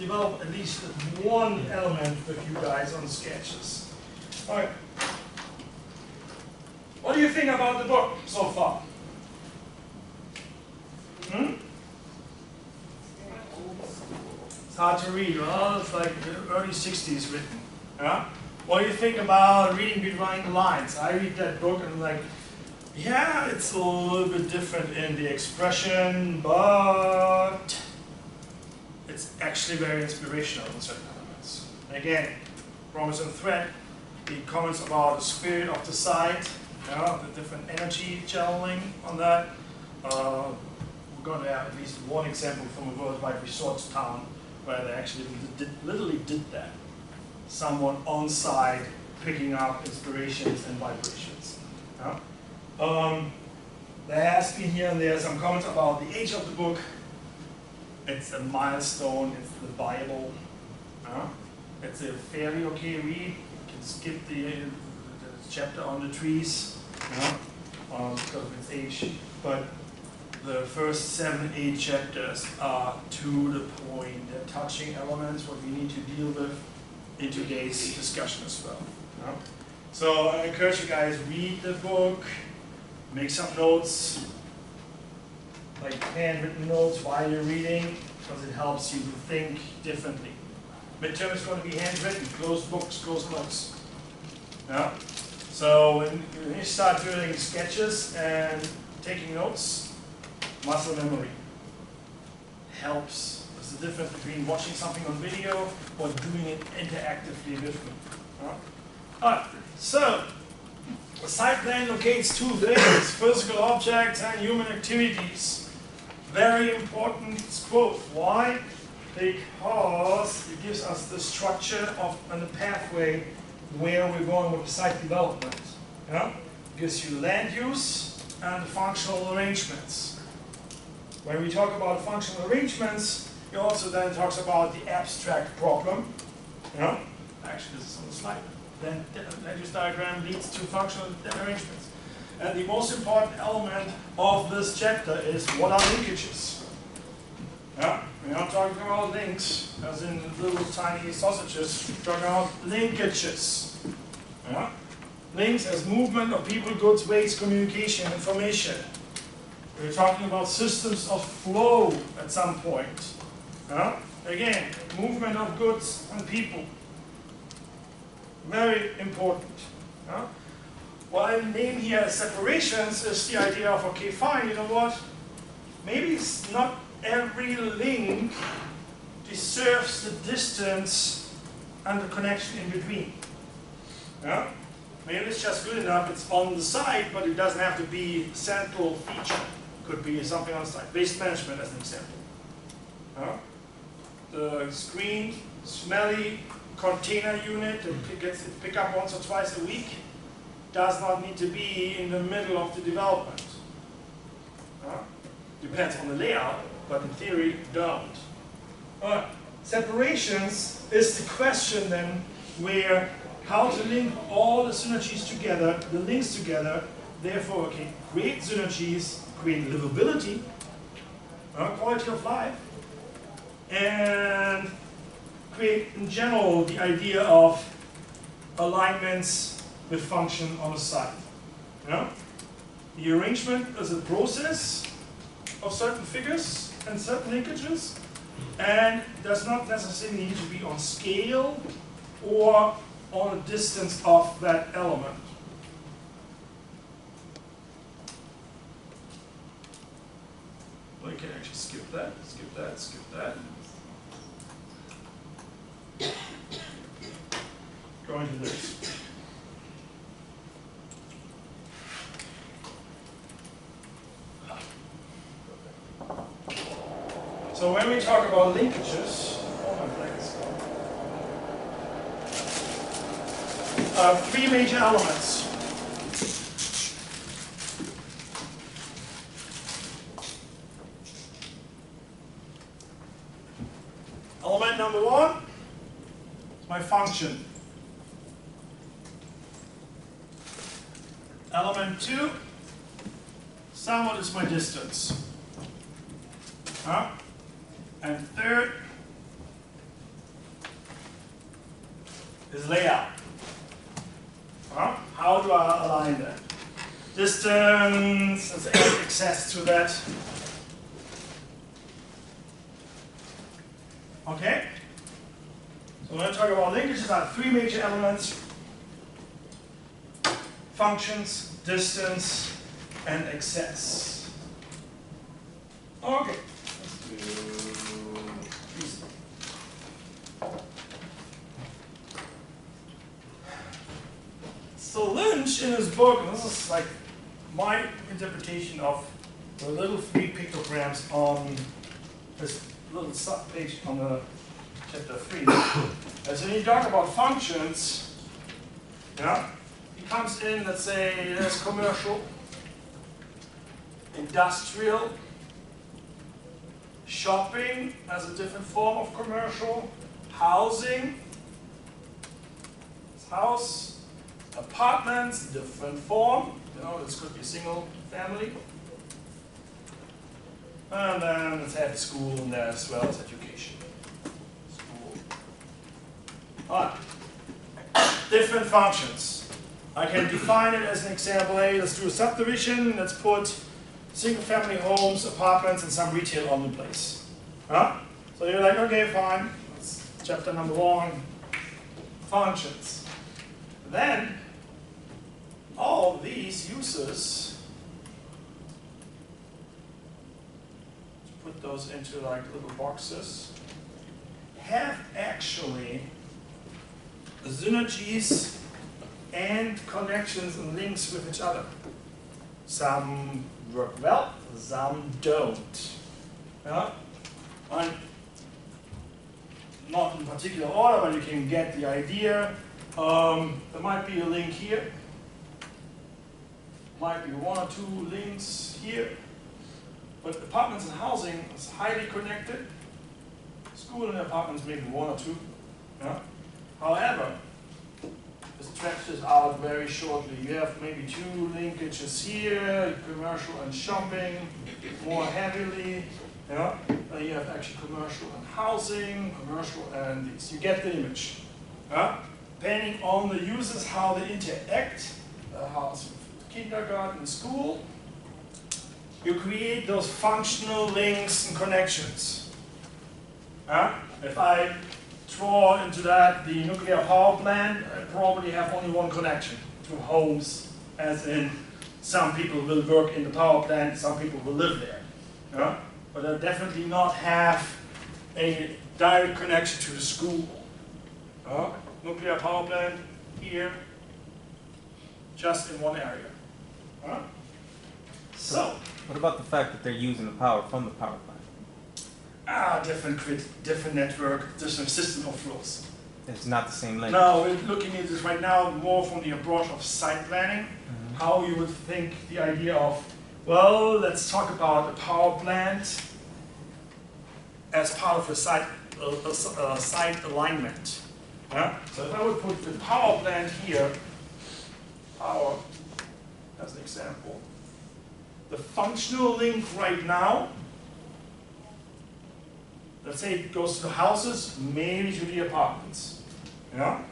develop at least one element with you guys on sketches. All right. What do you think about the book so far? It's hard to read. Well, it's like the early 60s written. Yeah? What do you think about reading between the lines? I read that book and I'm like, yeah, it's a little bit different in the expression, but it's actually very inspirational in certain elements. Again, Promise and Thread, the comments about the spirit of the site, yeah, the different energy channeling on that. We're going to have at least one example from a worldwide resorts town where they actually literally did that. Someone on site picking up inspirations and vibrations. Yeah? There has been here and there some comments about the age of the book. It's a milestone, it's the Bible. It's a fairly okay read. You can skip the chapter on the trees because of its age. But the first 7, 8 chapters are to the point. They're touching elements, what we need to deal with in today's discussion as well. So I encourage you guys, read the book, make some notes, like handwritten notes while you're reading, because it helps you to think differently. Midterm is going to be handwritten, closed books, closed notes. Yeah? So when you start doing sketches and taking notes, muscle memory helps. There's a difference between watching something on video or doing it interactively with me. Alright, so the site plan locates two things, physical objects and human activities. Very important quote. Why? Because it gives us the structure of and the pathway where we're going with the site development. Yeah? It gives you land use and the functional arrangements. When we talk about functional arrangements, it also then talks about the abstract problem. Yeah? Actually, this is on the slide. Then land use diagram leads to functional arrangements. And the most important element of this chapter is what are linkages? Yeah? We're not talking about links, as in little tiny sausages. We're talking about linkages. Yeah? Links as movement of people, goods, waste, communication, information. We're talking about systems of flow at some point. Yeah? Again, movement of goods and people. Very important. Yeah? What I name here as separations is the idea of, okay, fine, you know what? Maybe it's not every link deserves the distance and the connection in between. Yeah? Maybe it's just good enough, it's on the side, but it doesn't have to be a central feature. Could be something on the side. Waste management as an example. Yeah? The screened, smelly container unit that gets it pick up once or twice a week does not need to be in the middle of the development. Depends on the layout, but in theory, don't. Separations is the question then where how to link all the synergies together, the links together, therefore okay, create synergies, create livability, quality of life, and create in general the idea of alignments with function on the site. The arrangement is a process of certain figures and certain linkages, and does not necessarily need to be on scale or on a distance of that element. We can actually skip that, skip that, skip that. Go into this. So when we talk about linkages, three major elements. Element number one is my function. Element two, somewhat is my distance. And third is layout. How do I align that? Distance, let's add access to that. Okay? So when I talk about linkages, I have three major elements: functions, distance, and access. Okay. So Lynch, in his book, and this is like my interpretation of the little 3 pictograms on this little sub-page on the chapter 3. As when you talk about functions, he comes in, let's say, there's commercial, industrial, shopping as a different form of commercial, housing, house, apartments, different form, this could be single family. And then let's have school in there as well as education. School. Alright. Different functions. I can define it as an example. Hey, let's do a subdivision, let's put single family homes, apartments, and some retail on the place. So you're like, okay, fine. That's chapter number 1. Functions. Then all of these uses, put those into like little boxes, have actually synergies and connections and links with each other. Some work well, some don't. And not in particular order, but you can get the idea. There might be a link here. Might be 1 or 2 links here. But apartments and housing is highly connected. School and apartments maybe 1 or 2. However, it stretches out very shortly. You have maybe 2 linkages here, commercial and shopping, more heavily. Then you have actually commercial and housing, commercial and these. You get the image. Depending on the users, how they interact, how it's kindergarten, school, you create those functional links and connections. If I draw into that the nuclear power plant, I probably have only 1 connection to homes, as in some people will work in the power plant, some people will live there. But I definitely not have a direct connection to the school. Nuclear power plant here, just in 1 area. So, what about the fact that they're using the power from the power plant? Different grid, different network, different system of flows. It's not the same link. No, we're looking at this right now more from the approach of site planning. How you would think the idea of, well, let's talk about a power plant as part of a site a site alignment. Yeah? So if I would put the power plant here, power as an example, the functional link right now, let's say it goes to the houses, maybe to the apartments. Yeah?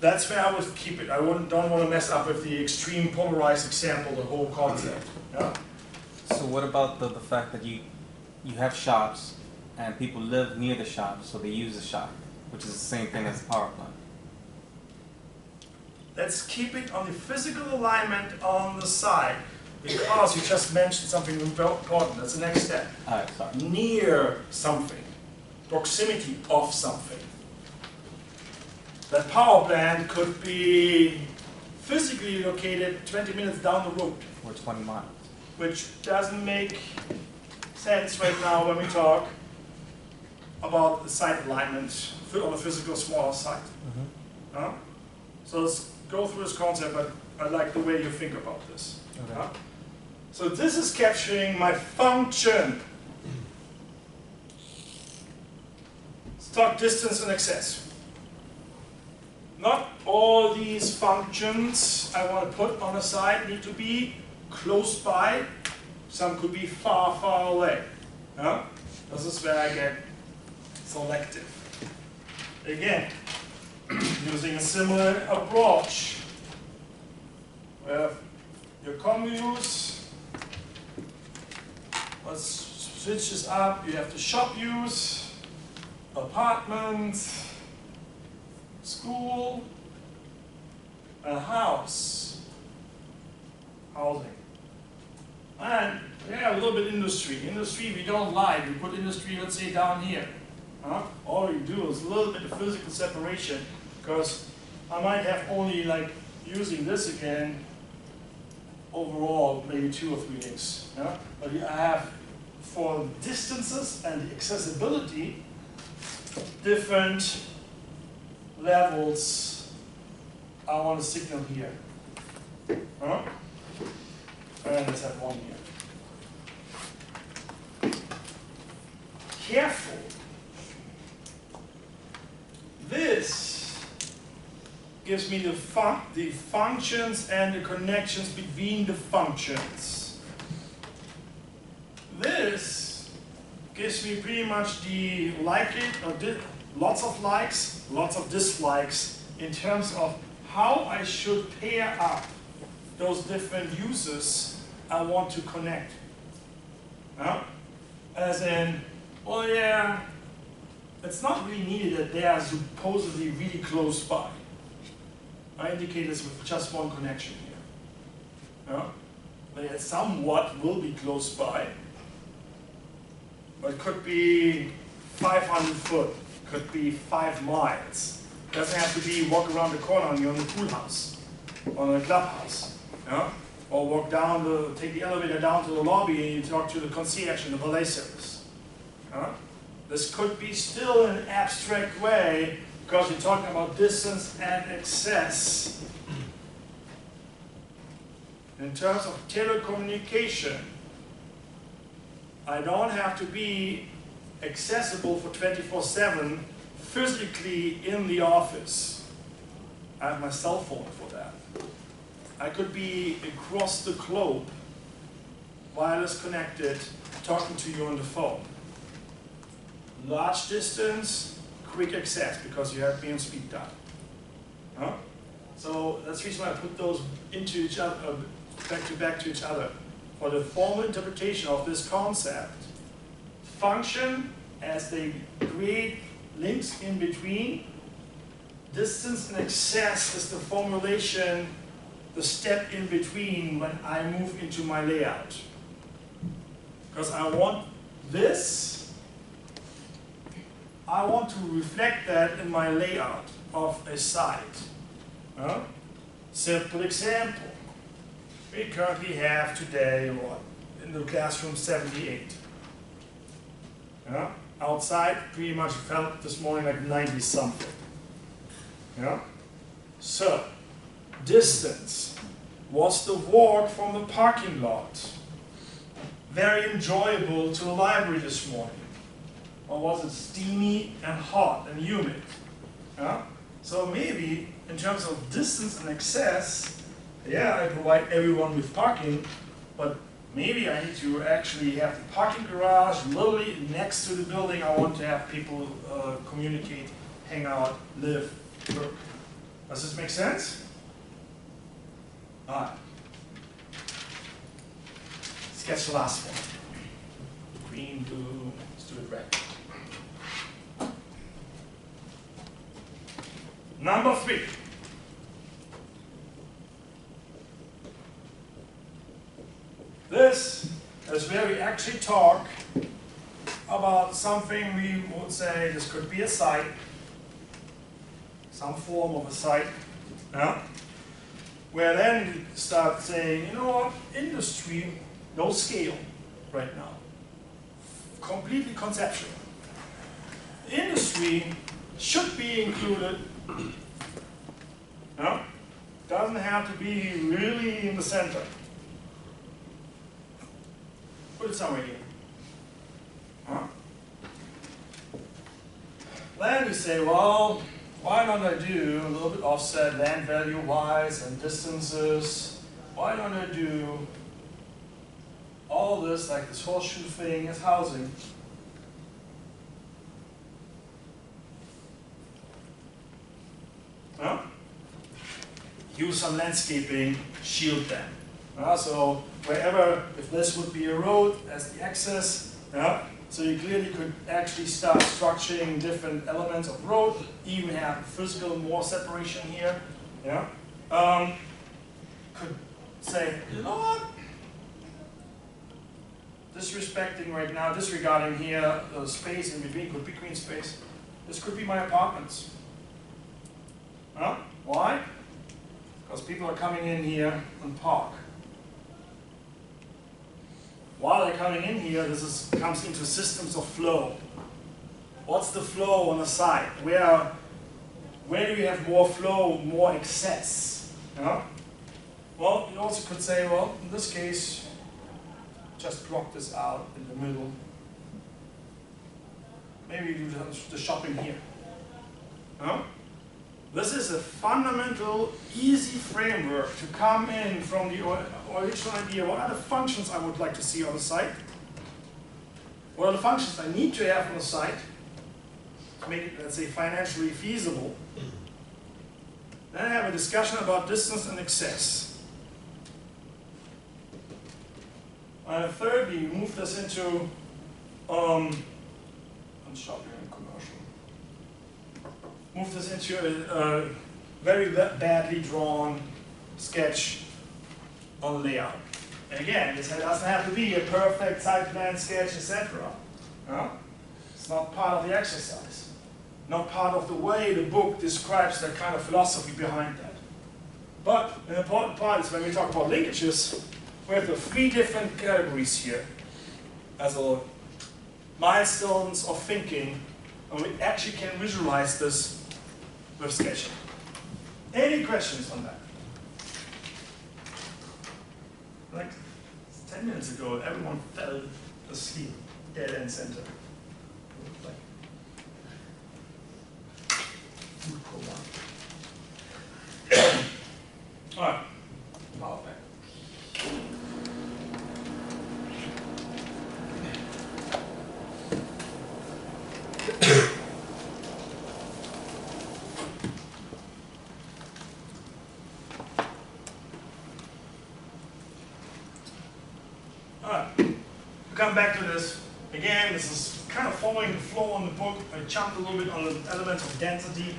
That's where I would keep it. I don't want to mess up with the extreme polarized example, the whole concept. Yeah? So what about the fact that you have shops and people live near the shop, so they use the shop, which is the same thing as the power plant? Let's keep it on the physical alignment on the side, because you just mentioned something important. That's the next step. Alright, sorry. Near something, proximity of something. That power plant could be physically located 20 minutes down the road. Or 20 miles. Which doesn't make sense right now when we talk about the site alignment on a physical smaller site. So let's go through this concept, but I like the way you think about this. Okay. So this is capturing my function. Stock, distance, and access. Not all these functions I want to put on a site need to be close by. Some could be far, far away. Yeah? This is where I get selective. Again, using a similar approach. Where your communes, let's switch this up. You have the shop use, apartment, school, a house, housing. And yeah, a little bit industry. Industry we don't like. We put industry, let's say, down here. All you do is a little bit of physical separation, because I might have only, like, using this again, overall, maybe 2 or 3 links. Yeah? But I have, for distances and the accessibility, different levels I want to signal here. And let's have one here. Careful. This gives me the functions and the connections between the functions. This gives me pretty much the like it, or lots of likes, lots of dislikes in terms of how I should pair up those different uses I want to connect. As in, well, yeah, it's not really needed that they are supposedly really close by. I indicate this with just one connection here. They somewhat will be close by, but it could be 500 foot, could be 5 miles. It doesn't have to be walk around the corner and you're in the pool house, or in the clubhouse. Or walk down, take the elevator down to the lobby and you talk to the concierge in the valet service. This could be still in an abstract way, because you're talking about distance and access. In terms of telecommunication, I don't have to be accessible for 24/7 physically in the office. I have my cell phone for that. I could be across the globe, wireless connected, talking to you on the phone. Large distance, quick access, because you have me on speed dial. So that's the reason why I put those into each other, back to each other. For the formal interpretation of this concept, function as they create links in between, distance and access is the formulation, the step in between when I move into my layout. Because I want this, I want to reflect that in my layout of a site. Simple example. We currently have today, what, in the classroom 78. Outside, pretty much felt this morning like 90 something. So, distance was the walk from the parking lot. Very enjoyable to the library this morning. or was it steamy and hot and humid? Yeah? So maybe in terms of distance and access, yeah, I provide everyone with parking, but maybe I need to actually have the parking garage literally next to the building. I want to have people communicate, hang out, live, work. Does this make sense? All right. Sketch the last one. Green, blue, let's do it red. Number 3. This is where we actually talk about something we would say this could be a site, some form of a site, yeah? Where then we start saying, you know what, industry, no scale right now, completely conceptual. Industry should be included, yeah? Doesn't have to be really in the center. Put it somewhere here. Huh? Then we say, well, why don't I do a little bit offset land value wise and distances? Why don't I do all this, like this horseshoe thing as housing? Huh? Use some landscaping, shield them. So wherever, if this would be a road as the access, yeah, so you clearly could actually start structuring different elements of road, even have physical more separation here. Yeah, could say, you know what? Disrespecting right now, disregarding here the space in between could be green space. This could be my apartments. Huh? Why? Because people are coming in here and park. While they're coming in here, comes into systems of flow. What's the flow on a site? Where do we have more flow, more excess? Yeah? Well, you also could say, well, in this case, just block this out in the middle. Maybe do the shopping here. Yeah? This is a fundamental, easy framework to come in from the original idea. What are the functions I would like to see on the site? What are the functions I need to have on the site to make it, let's say, financially feasible? Then have a discussion about distance and access. And thirdly, move this into shopping and commercial. Move this into a very badly drawn sketch on layout. And again, this doesn't have to be a perfect site plan sketch, etc. It's not part of the exercise. Not part of the way the book describes that kind of philosophy behind that. But an important part is when we talk about linkages, we have the 3 different categories here as a milestones of thinking, and we actually can visualize this with sketching. Any questions on that? Like 10 minutes ago, everyone fell asleep, dead end center. Like food coma. All right, power back. Come back to this. Again, this is kind of following the flow on the book. I jumped a little bit on the element of density.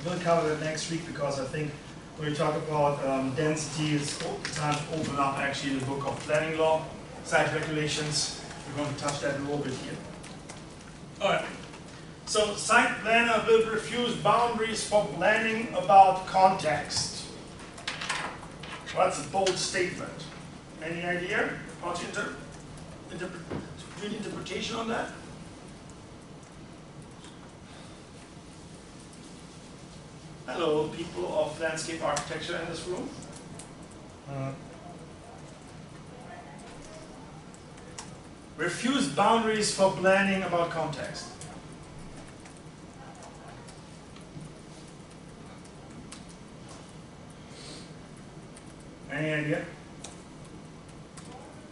We'll cover that next week because I think when we talk about density, it's time to open up actually the book of planning law, site regulations. We're going to touch that a little bit here. All right. So, site planner will refuse boundaries for planning about context. Well, that's a bold statement. Any idea how to interpretation on that? Hello, people of landscape architecture in this room. Refuse boundaries for planning about context. Any idea?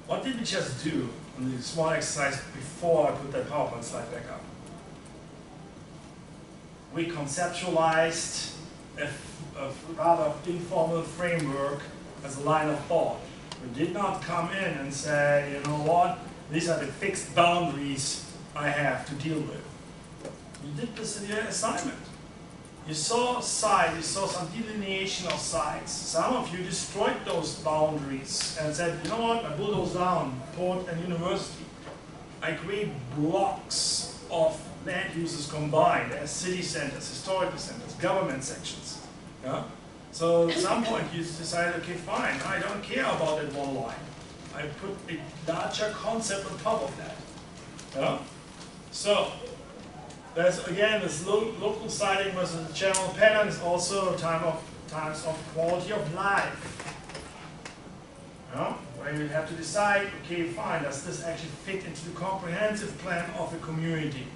What did we just do on the small exercise before I put that PowerPoint slide back up? We conceptualized a rather informal framework as a line of thought. We did not come in and say, you know what, these are the fixed boundaries I have to deal with. You did this in your assignment. You saw sites, you saw some delineation of sites. Some of you destroyed those boundaries and said, you know what, I bulldoze down port and university. I create blocks of land uses combined as city centers, historical centers, government sections. Yeah? So at some point you decide, okay, fine, I don't care about that one line. I put a larger concept on top of that. Yeah? So there's again this local siting versus the general pattern is also times of quality of life. Yeah? Where you have to decide, okay, fine, does this actually fit into the comprehensive plan of a community?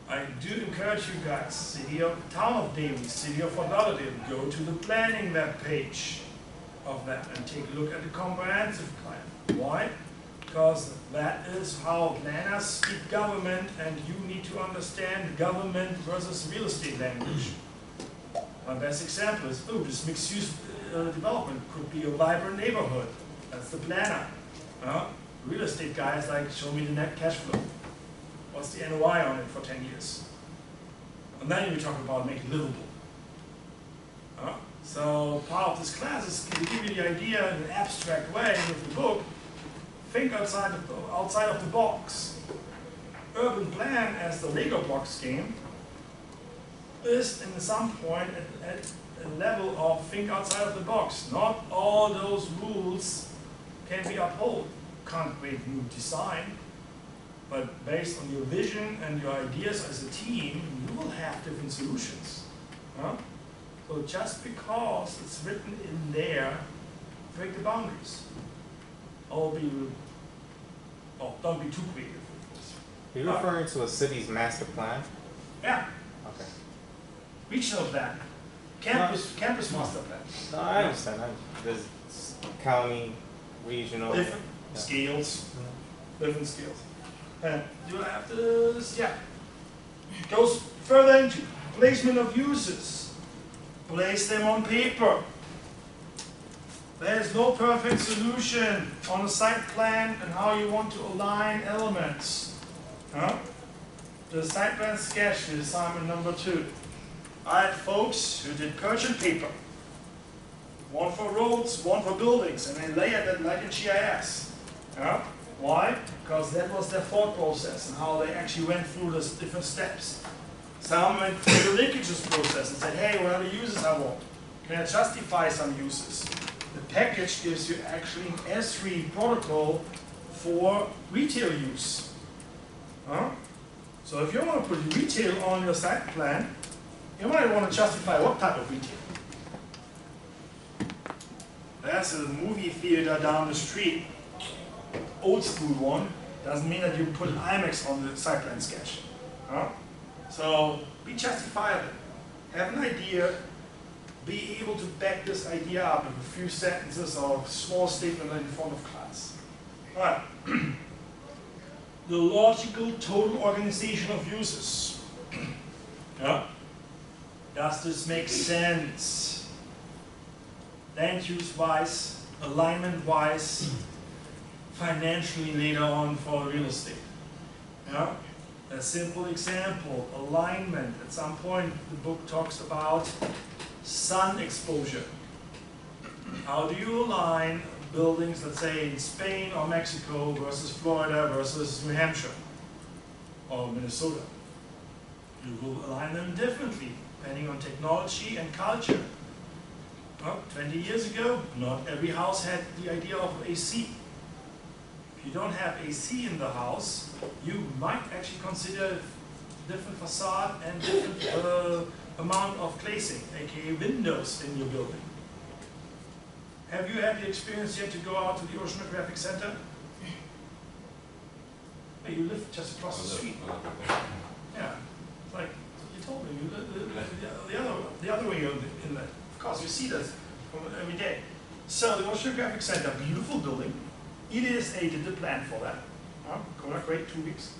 I do encourage you guys, City of Town of Davis, City of Fort Lauderdale, go to the planning web page of that and take a look at the comprehensive plan. Why? Because that is how planners speak government, and you need to understand government versus real estate language. My best example is, oh, this mixed-use development could be a vibrant neighborhood. That's the planner. Real estate guy is like, show me the net cash flow. What's the NOI on it for 10 years? And then we talk about make it livable. So part of this class is to give you the idea in an abstract way with the book. Think outside of the box. Urban plan as the Lego blocks game is in some point at a level of think outside of the box. Not all those rules can be upheld. Can't create new design. But based on your vision and your ideas as a team, you will have different solutions. So just because it's written in there, break the boundaries. Don't be too creative. Are you referring to a city's master plan? Yeah. Okay. Regional plan. Campus master plan. No, I understand. There's county, regional. Different scales. Different scales. And do I have this? Yeah. Goes further into placement of uses. Place them on paper. There's no perfect solution on a site plan and how you want to align elements. The site plan sketch is assignment number 2. I had folks who did perch and paper. One for roads, one for buildings, and they layered that like in GIS. Why? Because that was their thought process and how they actually went through the different steps. Some went through the linkages process and said, hey, what are the uses I want? Can I justify some uses? The package gives you actually an MSRED protocol for retail use. So if you want to put retail on your site plan, you might want to justify what type of retail. There's a movie theater down the street. Old school one, doesn't mean that you put an IMAX on the site plan sketch. So be justifiable. Have an idea, be able to back this idea up with a few sentences or a small statement in front of class. Alright. The logical total organization of uses. Does this make sense? Land use wise, alignment wise, financially later on for real estate. A simple example, alignment. At some point the book talks about sun exposure. How do you align buildings, let's say in Spain or Mexico versus Florida versus New Hampshire or Minnesota? You will align them differently depending on technology and culture. 20 years ago, not every house had the idea of AC. If you don't have AC in the house, you might actually consider different facade and different amount of glazing, aka windows in your building. Have you had the experience yet to go out to the Oceanographic Center? Hey, you live just across the street. Yeah, it's like, you told me, you live the other way in that. Of course, you see this from every day. So the Oceanographic Center, beautiful building. EDSA did the plan for that. Great, 2 weeks.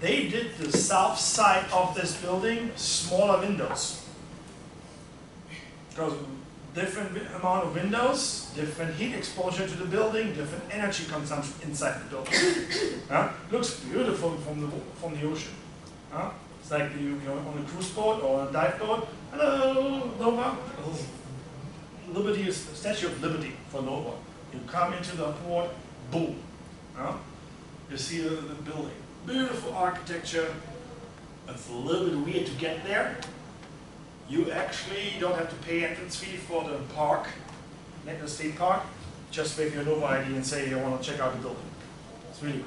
They did the south side of this building, smaller windows. Because different amount of windows, different heat exposure to the building, different energy consumption inside the building. Looks beautiful from the ocean. It's like you're on a cruise boat or a dive boat. Hello, Nova. Liberty is the Statue of Liberty for Nova. You come into the port, boom. You see the building. Beautiful architecture. It's a little bit weird to get there. You actually don't have to pay entrance fee for the park, the state park. Just wave your Nova ID and say you want to check out the building. It's really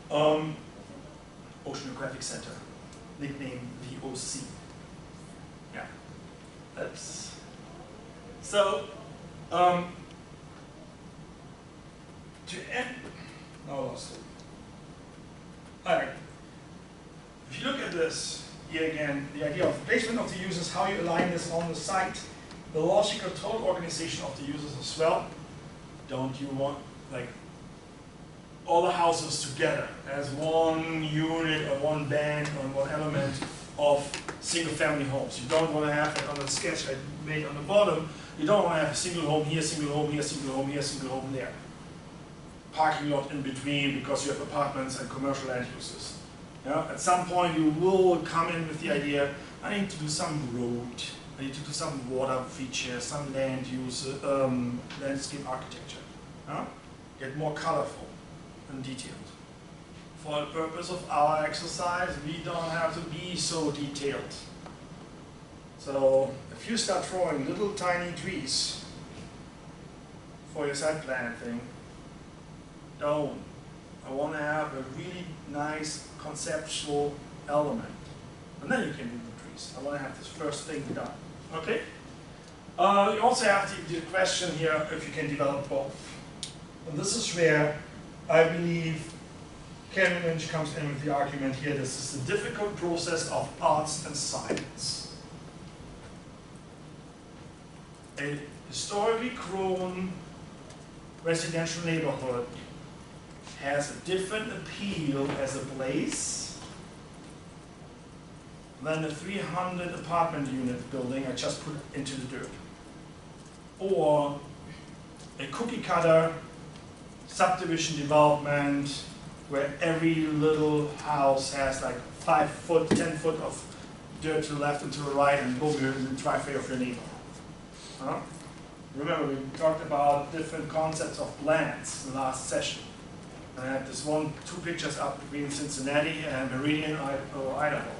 cool. Oceanographic Center, nickname VOC. Yeah. That's so. To end. No, I lost it. All right. If you look at this, here again, the idea of placement of the users, how you align this on the site, the logical total organization of the users as well. Don't you want like all the houses together as one unit or one band or one element of single family homes? You don't want to have it on the sketch I made on the bottom. You don't want to have a single home here, single home here, single home here, single home there. Parking lot in between because you have apartments and commercial land uses. Yeah? At some point you will come in with the idea, I need to do some road, I need to do some water feature, some land use, landscape architecture. Yeah? Get more colorful and detailed. For the purpose of our exercise, we don't have to be so detailed. So if you start drawing little tiny trees for your site plan thing, don't. I want to have a really nice conceptual element. And then you can do the trees. I want to have this first thing done. Okay? You also have the question here if you can develop both. And this is where I believe Kevin Lynch comes in with the argument here. This is the difficult process of arts and science. A historically grown residential neighborhood has a different appeal as a place than a 300 apartment unit building I just put into the dirt. Or a cookie cutter subdivision development where every little house has like 5 foot, 10 foot of dirt to the left and to the right, and boom, you're in the driveway of your neighbor. Remember, we talked about different concepts of lands in the last session. I had this 2 pictures up between Cincinnati and Meridian, Idaho.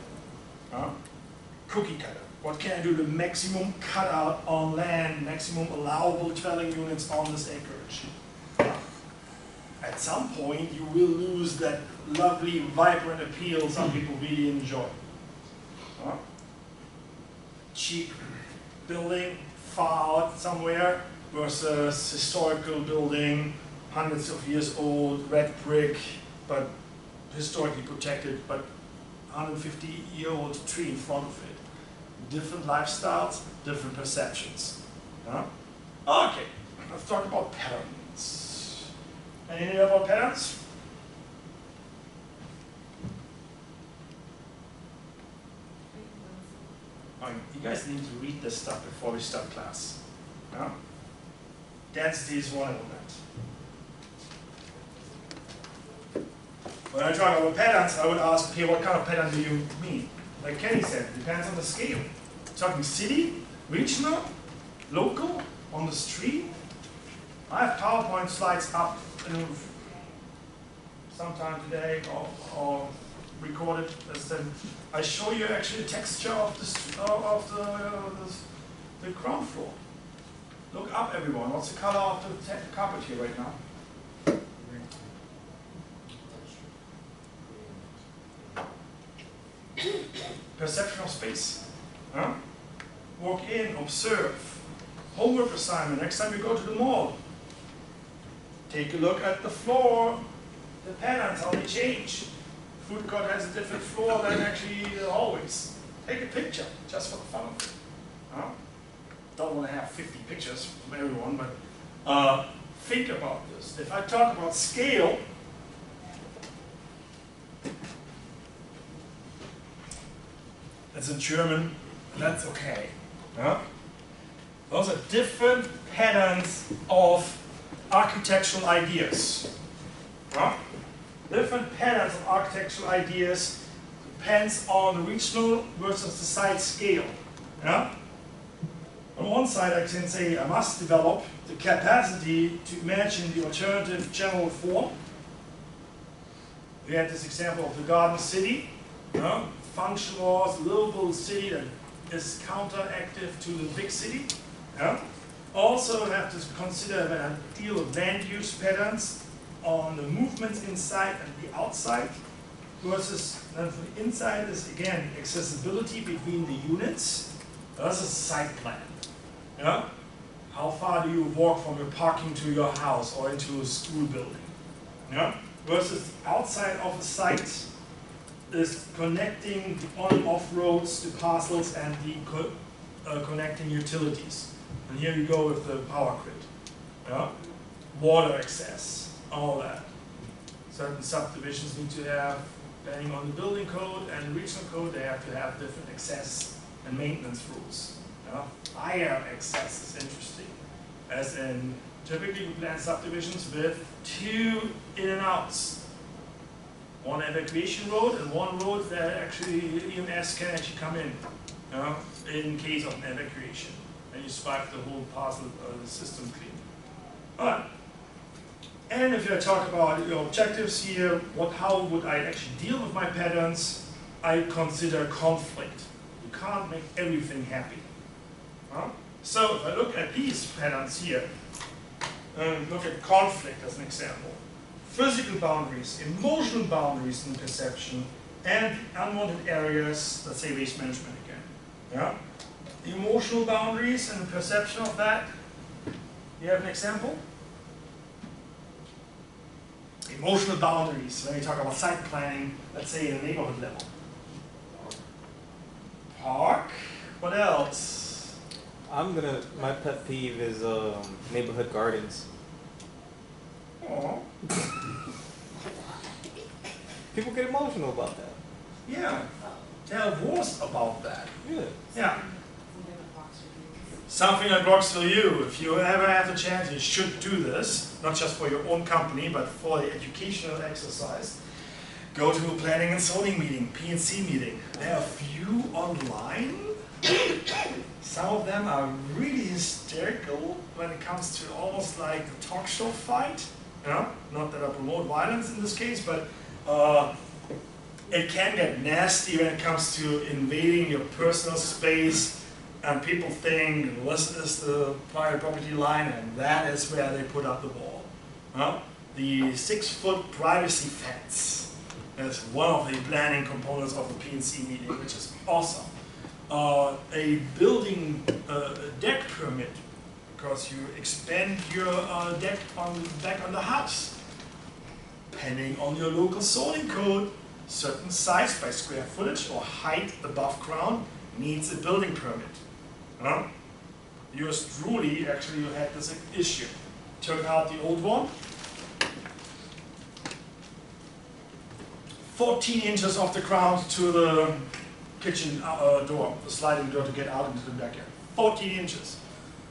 Cookie cutter. What can I do? The maximum cutout on land, maximum allowable dwelling units on this acreage. At some point, you will lose that lovely, vibrant appeal some people really enjoy. Cheap building, far out somewhere, versus historical building, hundreds of years old, red brick, but historically protected, but 150-year-old tree in front of it. Different lifestyles, different perceptions. Okay, let's talk about patterns. Any idea about patterns? You guys need to read this stuff before we start class. Density is one element. When I talk about patterns, I would ask, okay, what kind of pattern do you mean? Like Kenny said, it depends on the scale. Talking city, regional, local, on the street. I have PowerPoint slides up sometime today or recorded. I show you actually the texture of the ground floor. Look up, everyone. What's the color of the carpet here right now? Perception of space. Walk in, observe. Homework assignment. Next time you go to the mall, take a look at the floor the patterns, how they change. Food court has a different floor than actually the hallways. Take a picture, just for the fun of it. Huh? Don't want to have 50 pictures from everyone, but think about this. If I talk about scale, that's in German, that's okay. Huh? Those are different patterns of architectural ideas. Huh? Different patterns of architectural ideas depends on the regional versus the site scale. Yeah? On one side I can say I must develop the capacity to imagine the alternative general form. We had this example of the garden city. Functional, livable city that is counteractive to the big city. Yeah? Also have to consider when I deal with land use patterns on the movements inside and the outside versus then for the inside is again accessibility between the units. That's a site plan. Yeah? How far do you walk from your parking to your house or into a school building? Yeah? Versus outside of the site is connecting the on and off roads, the parcels, and the connecting utilities. And here you go with the power grid. Yeah? Water access, all that. Certain subdivisions need to have, depending on the building code and regional code, they have to have different access and maintenance rules. Yeah? Fire access is interesting. As in, typically we plan subdivisions with 2 in and outs. One evacuation road and one road that actually EMS can actually come in case of an evacuation. And you swipe the whole parcel system clean. Alright. And if you talk about your objectives here, how would I actually deal with my patterns? I consider conflict. You can't make everything happy. So if I look at these patterns here, and look at conflict as an example. Physical boundaries, emotional boundaries in perception, and unwanted areas, let's say waste management again. Yeah? The emotional boundaries and the perception of that. You have an example? Emotional boundaries, when you talk about site planning, let's say at a neighborhood level. Park, what else? My pet peeve is neighborhood gardens. Oh. People get emotional about that. Yeah, there was about that. Yeah. Yeah. Something that works for you. If you ever have the chance, you should do this, not just for your own company, but for the educational exercise. Go to a planning and zoning meeting, P&C meeting. There are a few online. Some of them are really hysterical when it comes to almost like a talk show fight. Yeah? Not that I promote violence in this case, but it can get nasty when it comes to invading your personal space, and people think this is the private property line and that is where they put up the wall. The 6-foot privacy fence is one of the planning components of the P&C meeting, which is awesome. A building deck permit, because you expand your deck back on the house. Depending on your local zoning code, certain size by square footage or height above ground needs a building permit. Yours truly actually had this issue. Took out the old one. 14 inches off the ground to the kitchen door, the sliding door to get out into the backyard. 14 inches.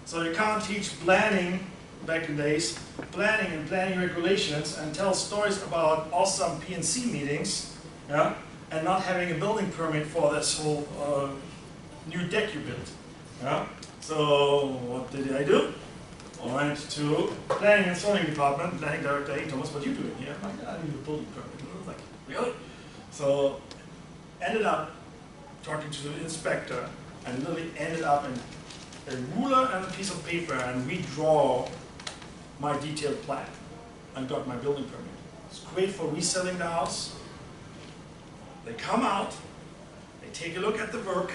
So you can't teach planning, back in the days, planning and planning regulations and tell stories about awesome P&C meetings, yeah, and not having a building permit for this whole new deck you built. Yeah? So what did I do? I went to planning and zoning department, planning director, hey Thomas, what are you doing here? I'm like, I need a building permit. And I was like, really? So ended up talking to the inspector and literally ended up in a ruler and a piece of paper and redraw my detailed plan and got my building permit. It's great for reselling the house. They come out, they take a look at the work,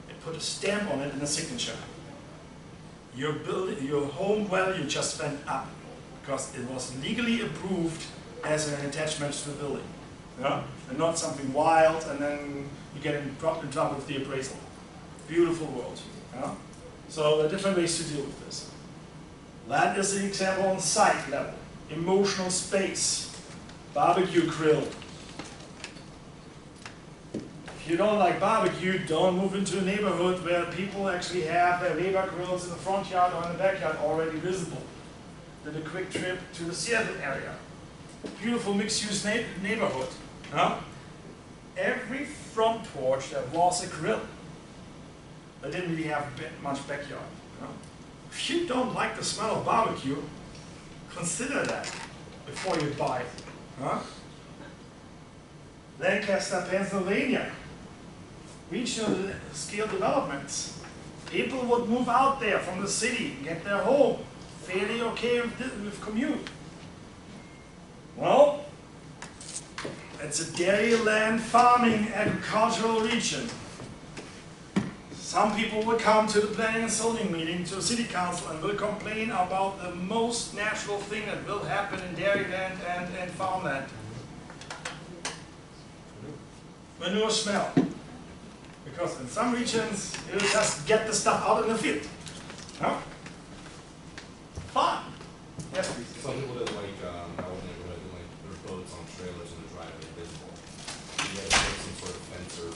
they put a stamp on it and a signature. Your home value just went up because it was legally approved as an attachment to the building. Yeah? And not something wild and then you get in trouble with the appraisal. Beautiful world. Yeah? So there are different ways to deal with this. That is the example on site level. Emotional space. Barbecue grill. If you don't like barbecue, don't move into a neighborhood where people actually have their Weber grills in the front yard or in the backyard already visible. Did a quick trip to the Seattle area. Beautiful mixed-use neighborhood. Huh? Every front porch there was a grill. They didn't really have much backyard. Huh? If you don't like the smell of barbecue, consider that before you buy it. Huh? Lancaster, Pennsylvania. Regional scale developments. People would move out there from the city, get their home, fairly okay with commute. Well, it's a dairy land farming agricultural region. Some people will come to the planning and zoning meeting, to the city council, and will complain about the most natural thing that will happen in dairy land and farmland. Manure smell. Because in some regions, you just get the stuff out in the field. Huh? Fun. Yes, please. Some people that like our neighborhood, like their boats on trailers in the driveway visible. You gotta put some sort of fence or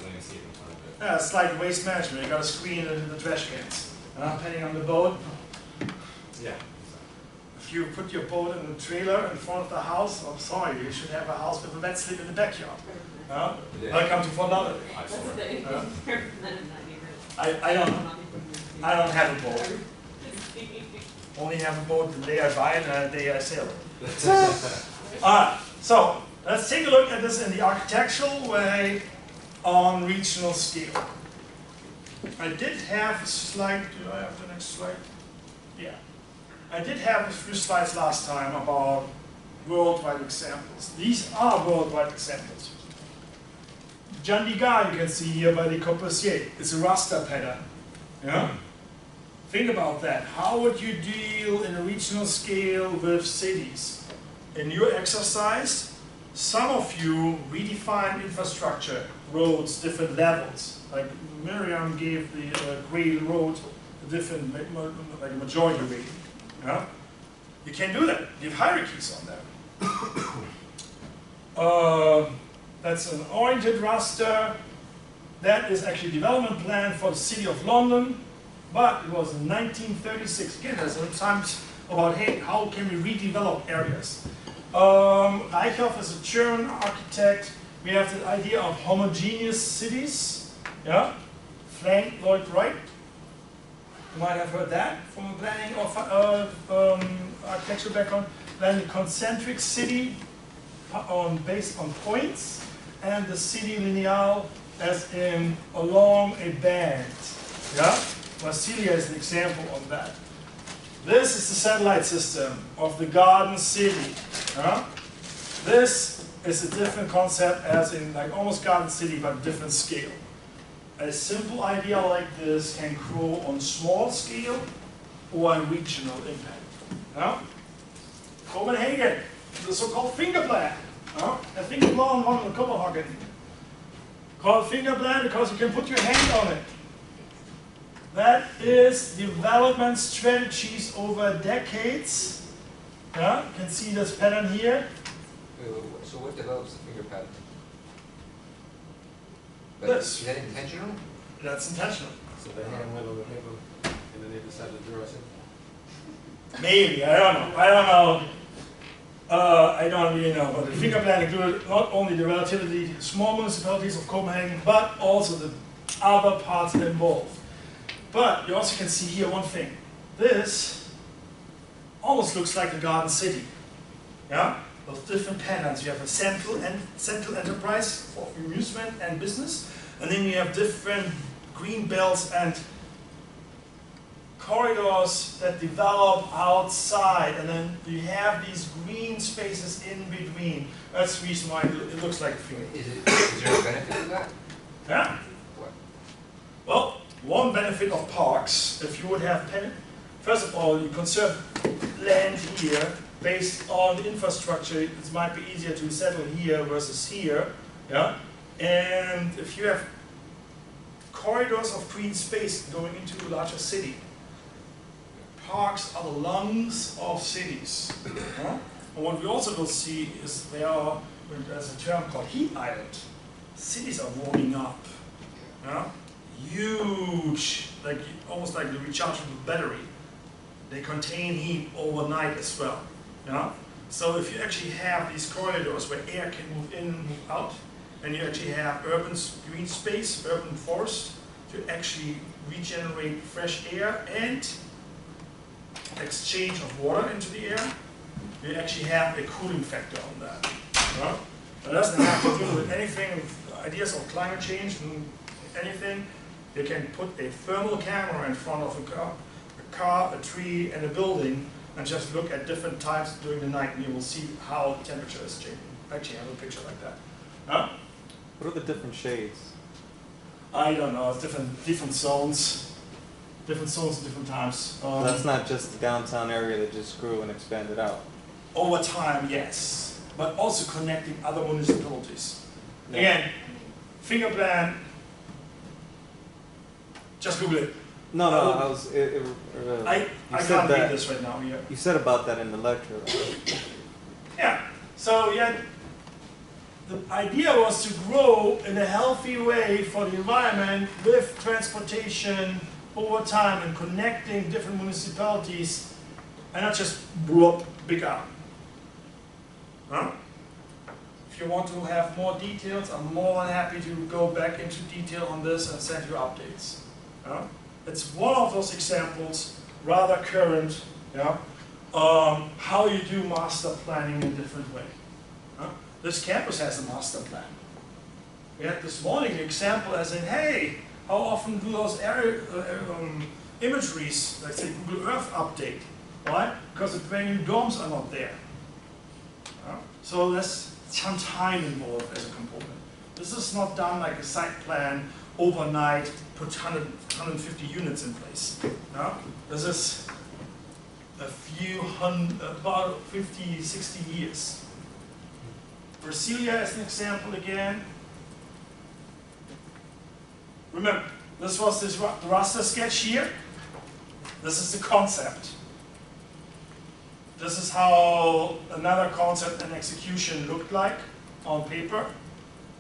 landscape in front of it. Yeah, it's like waste management. You got to screen it in the trash cans. Depending on the boat. Yeah. If you put your boat in the trailer in front of the house, I'm sorry, you should have a house with a wet slip in the backyard. Yeah. Welcome to Fort Lauderdale. I don't have a boat. Only have a boat the day I buy it and the day I sail it. Alright, so let's take a look at this in the architectural way on regional scale. I did have a slide, do I have the next slide? Yeah. I did have a few slides last time about worldwide examples. These are worldwide examples. Chandigarh you can see here by Le Corbusier. It's a raster pattern. Yeah? Think about that. How would you deal in a regional scale with cities? In your exercise, some of you redefine infrastructure, roads, different levels. Like Miriam gave the Grail Road a different, like a majority rating. Yeah? You can do that. Give hierarchies on that. That's an oriented raster. That is actually a development plan for the City of London, but it was in 1936. Again, there's sometimes about, hey, how can we redevelop areas? Reichhoff is a German architect. We have the idea of homogeneous cities. Yeah? Frank Lloyd Wright. You might have heard that from a planning or architectural background. Then the concentric city based on points, and the city lineal as in along a band. Yeah? Marsilia is an example of that. This is the satellite system of the Garden City. Yeah? This is a different concept as in like almost Garden City but different scale. A simple idea like this can grow on small scale or a regional impact. Yeah? Copenhagen, the so-called finger plan. A finger plan one in Copenhagen. Called finger plan because you can put your hand on it. That is development strategies over decades. Yeah? You can see this pattern here. So what develops the finger pattern? This. Is that intentional? That's intentional. So the hand went on the paper and then they decided to draw us in. Maybe, I don't know. I don't really know. But the finger plan included not only the relatively small municipalities of Copenhagen, but also the other parts involved. But you also can see here one thing. This almost looks like the Garden City. Yeah? Those different patterns. You have a central enterprise for amusement and business, and then you have different green belts and corridors that develop outside, and then you have these green spaces in between. That's the reason why it looks like a field. Is there a benefit to that? Yeah? What? Well, one benefit of parks, if you would have, first of all, you conserve land here based on infrastructure, it might be easier to settle here versus here, yeah? And if you have corridors of green space going into a larger city, parks are the lungs of cities. Yeah? And what we also will see is there are, there's a term called heat island. Cities are warming up. Yeah? Huge, like almost like the rechargeable battery. They contain heat overnight as well. Yeah? So if you actually have these corridors where air can move in and move out, and you actually have urban green space, urban forest, to actually regenerate fresh air and exchange of water into the air, you actually have a cooling factor on that. Yeah? It doesn't have to do with anything, with ideas of climate change and anything. You can put a thermal camera in front of a car, a tree, and a building, and just look at different times during the night, and you will see how temperature is changing. Actually, I have a picture like that. Huh? What are the different shades? I don't know. It's different zones, at different times. That's not just the downtown area that just grew and expanded out. Over time, yes, but also connecting other municipalities. Yeah. Again, finger plan. Just Google it. No, I was. I can't read this right now. Yeah. You said about that in the lecture. Yeah. So yeah, the idea was to grow in a healthy way for the environment with transportation over time and connecting different municipalities, and not just blow up big up. Huh? If you want to have more details, I'm more than happy to go back into detail on this and send you updates. It's one of those examples, rather current, yeah, how you do master planning in a different way. This campus has a master plan. We had this morning an example as in, hey, how often do those imageries, like say Google Earth, update? Why? Because the brand new domes are not there. So there's some time involved as a component. This is not done like a site plan overnight, put 150 units in place. This is a few hundred, about 50, 60 years. Brasilia is an example again. Remember, this was this raster sketch here. This is the concept. This is how another concept and execution looked like on paper.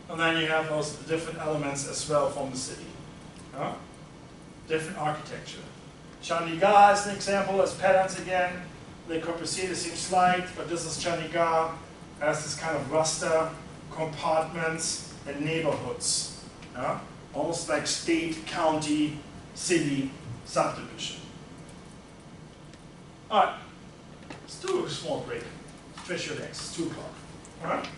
And then you have those different elements as well from the city. Different architecture. Chandigarh is an example as patterns again. Le Corbusier, the same slide, but this is Chandigarh as this kind of raster, compartments, and neighborhoods. Almost like state, county, city subdivision. All right, let's do a small break. Stretch your legs, it's 2 o'clock. All right?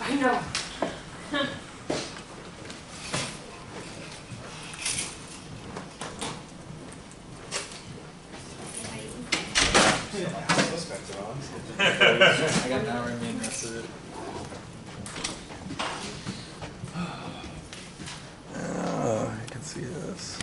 I know. I got an hour remaining, that's it. I can see this.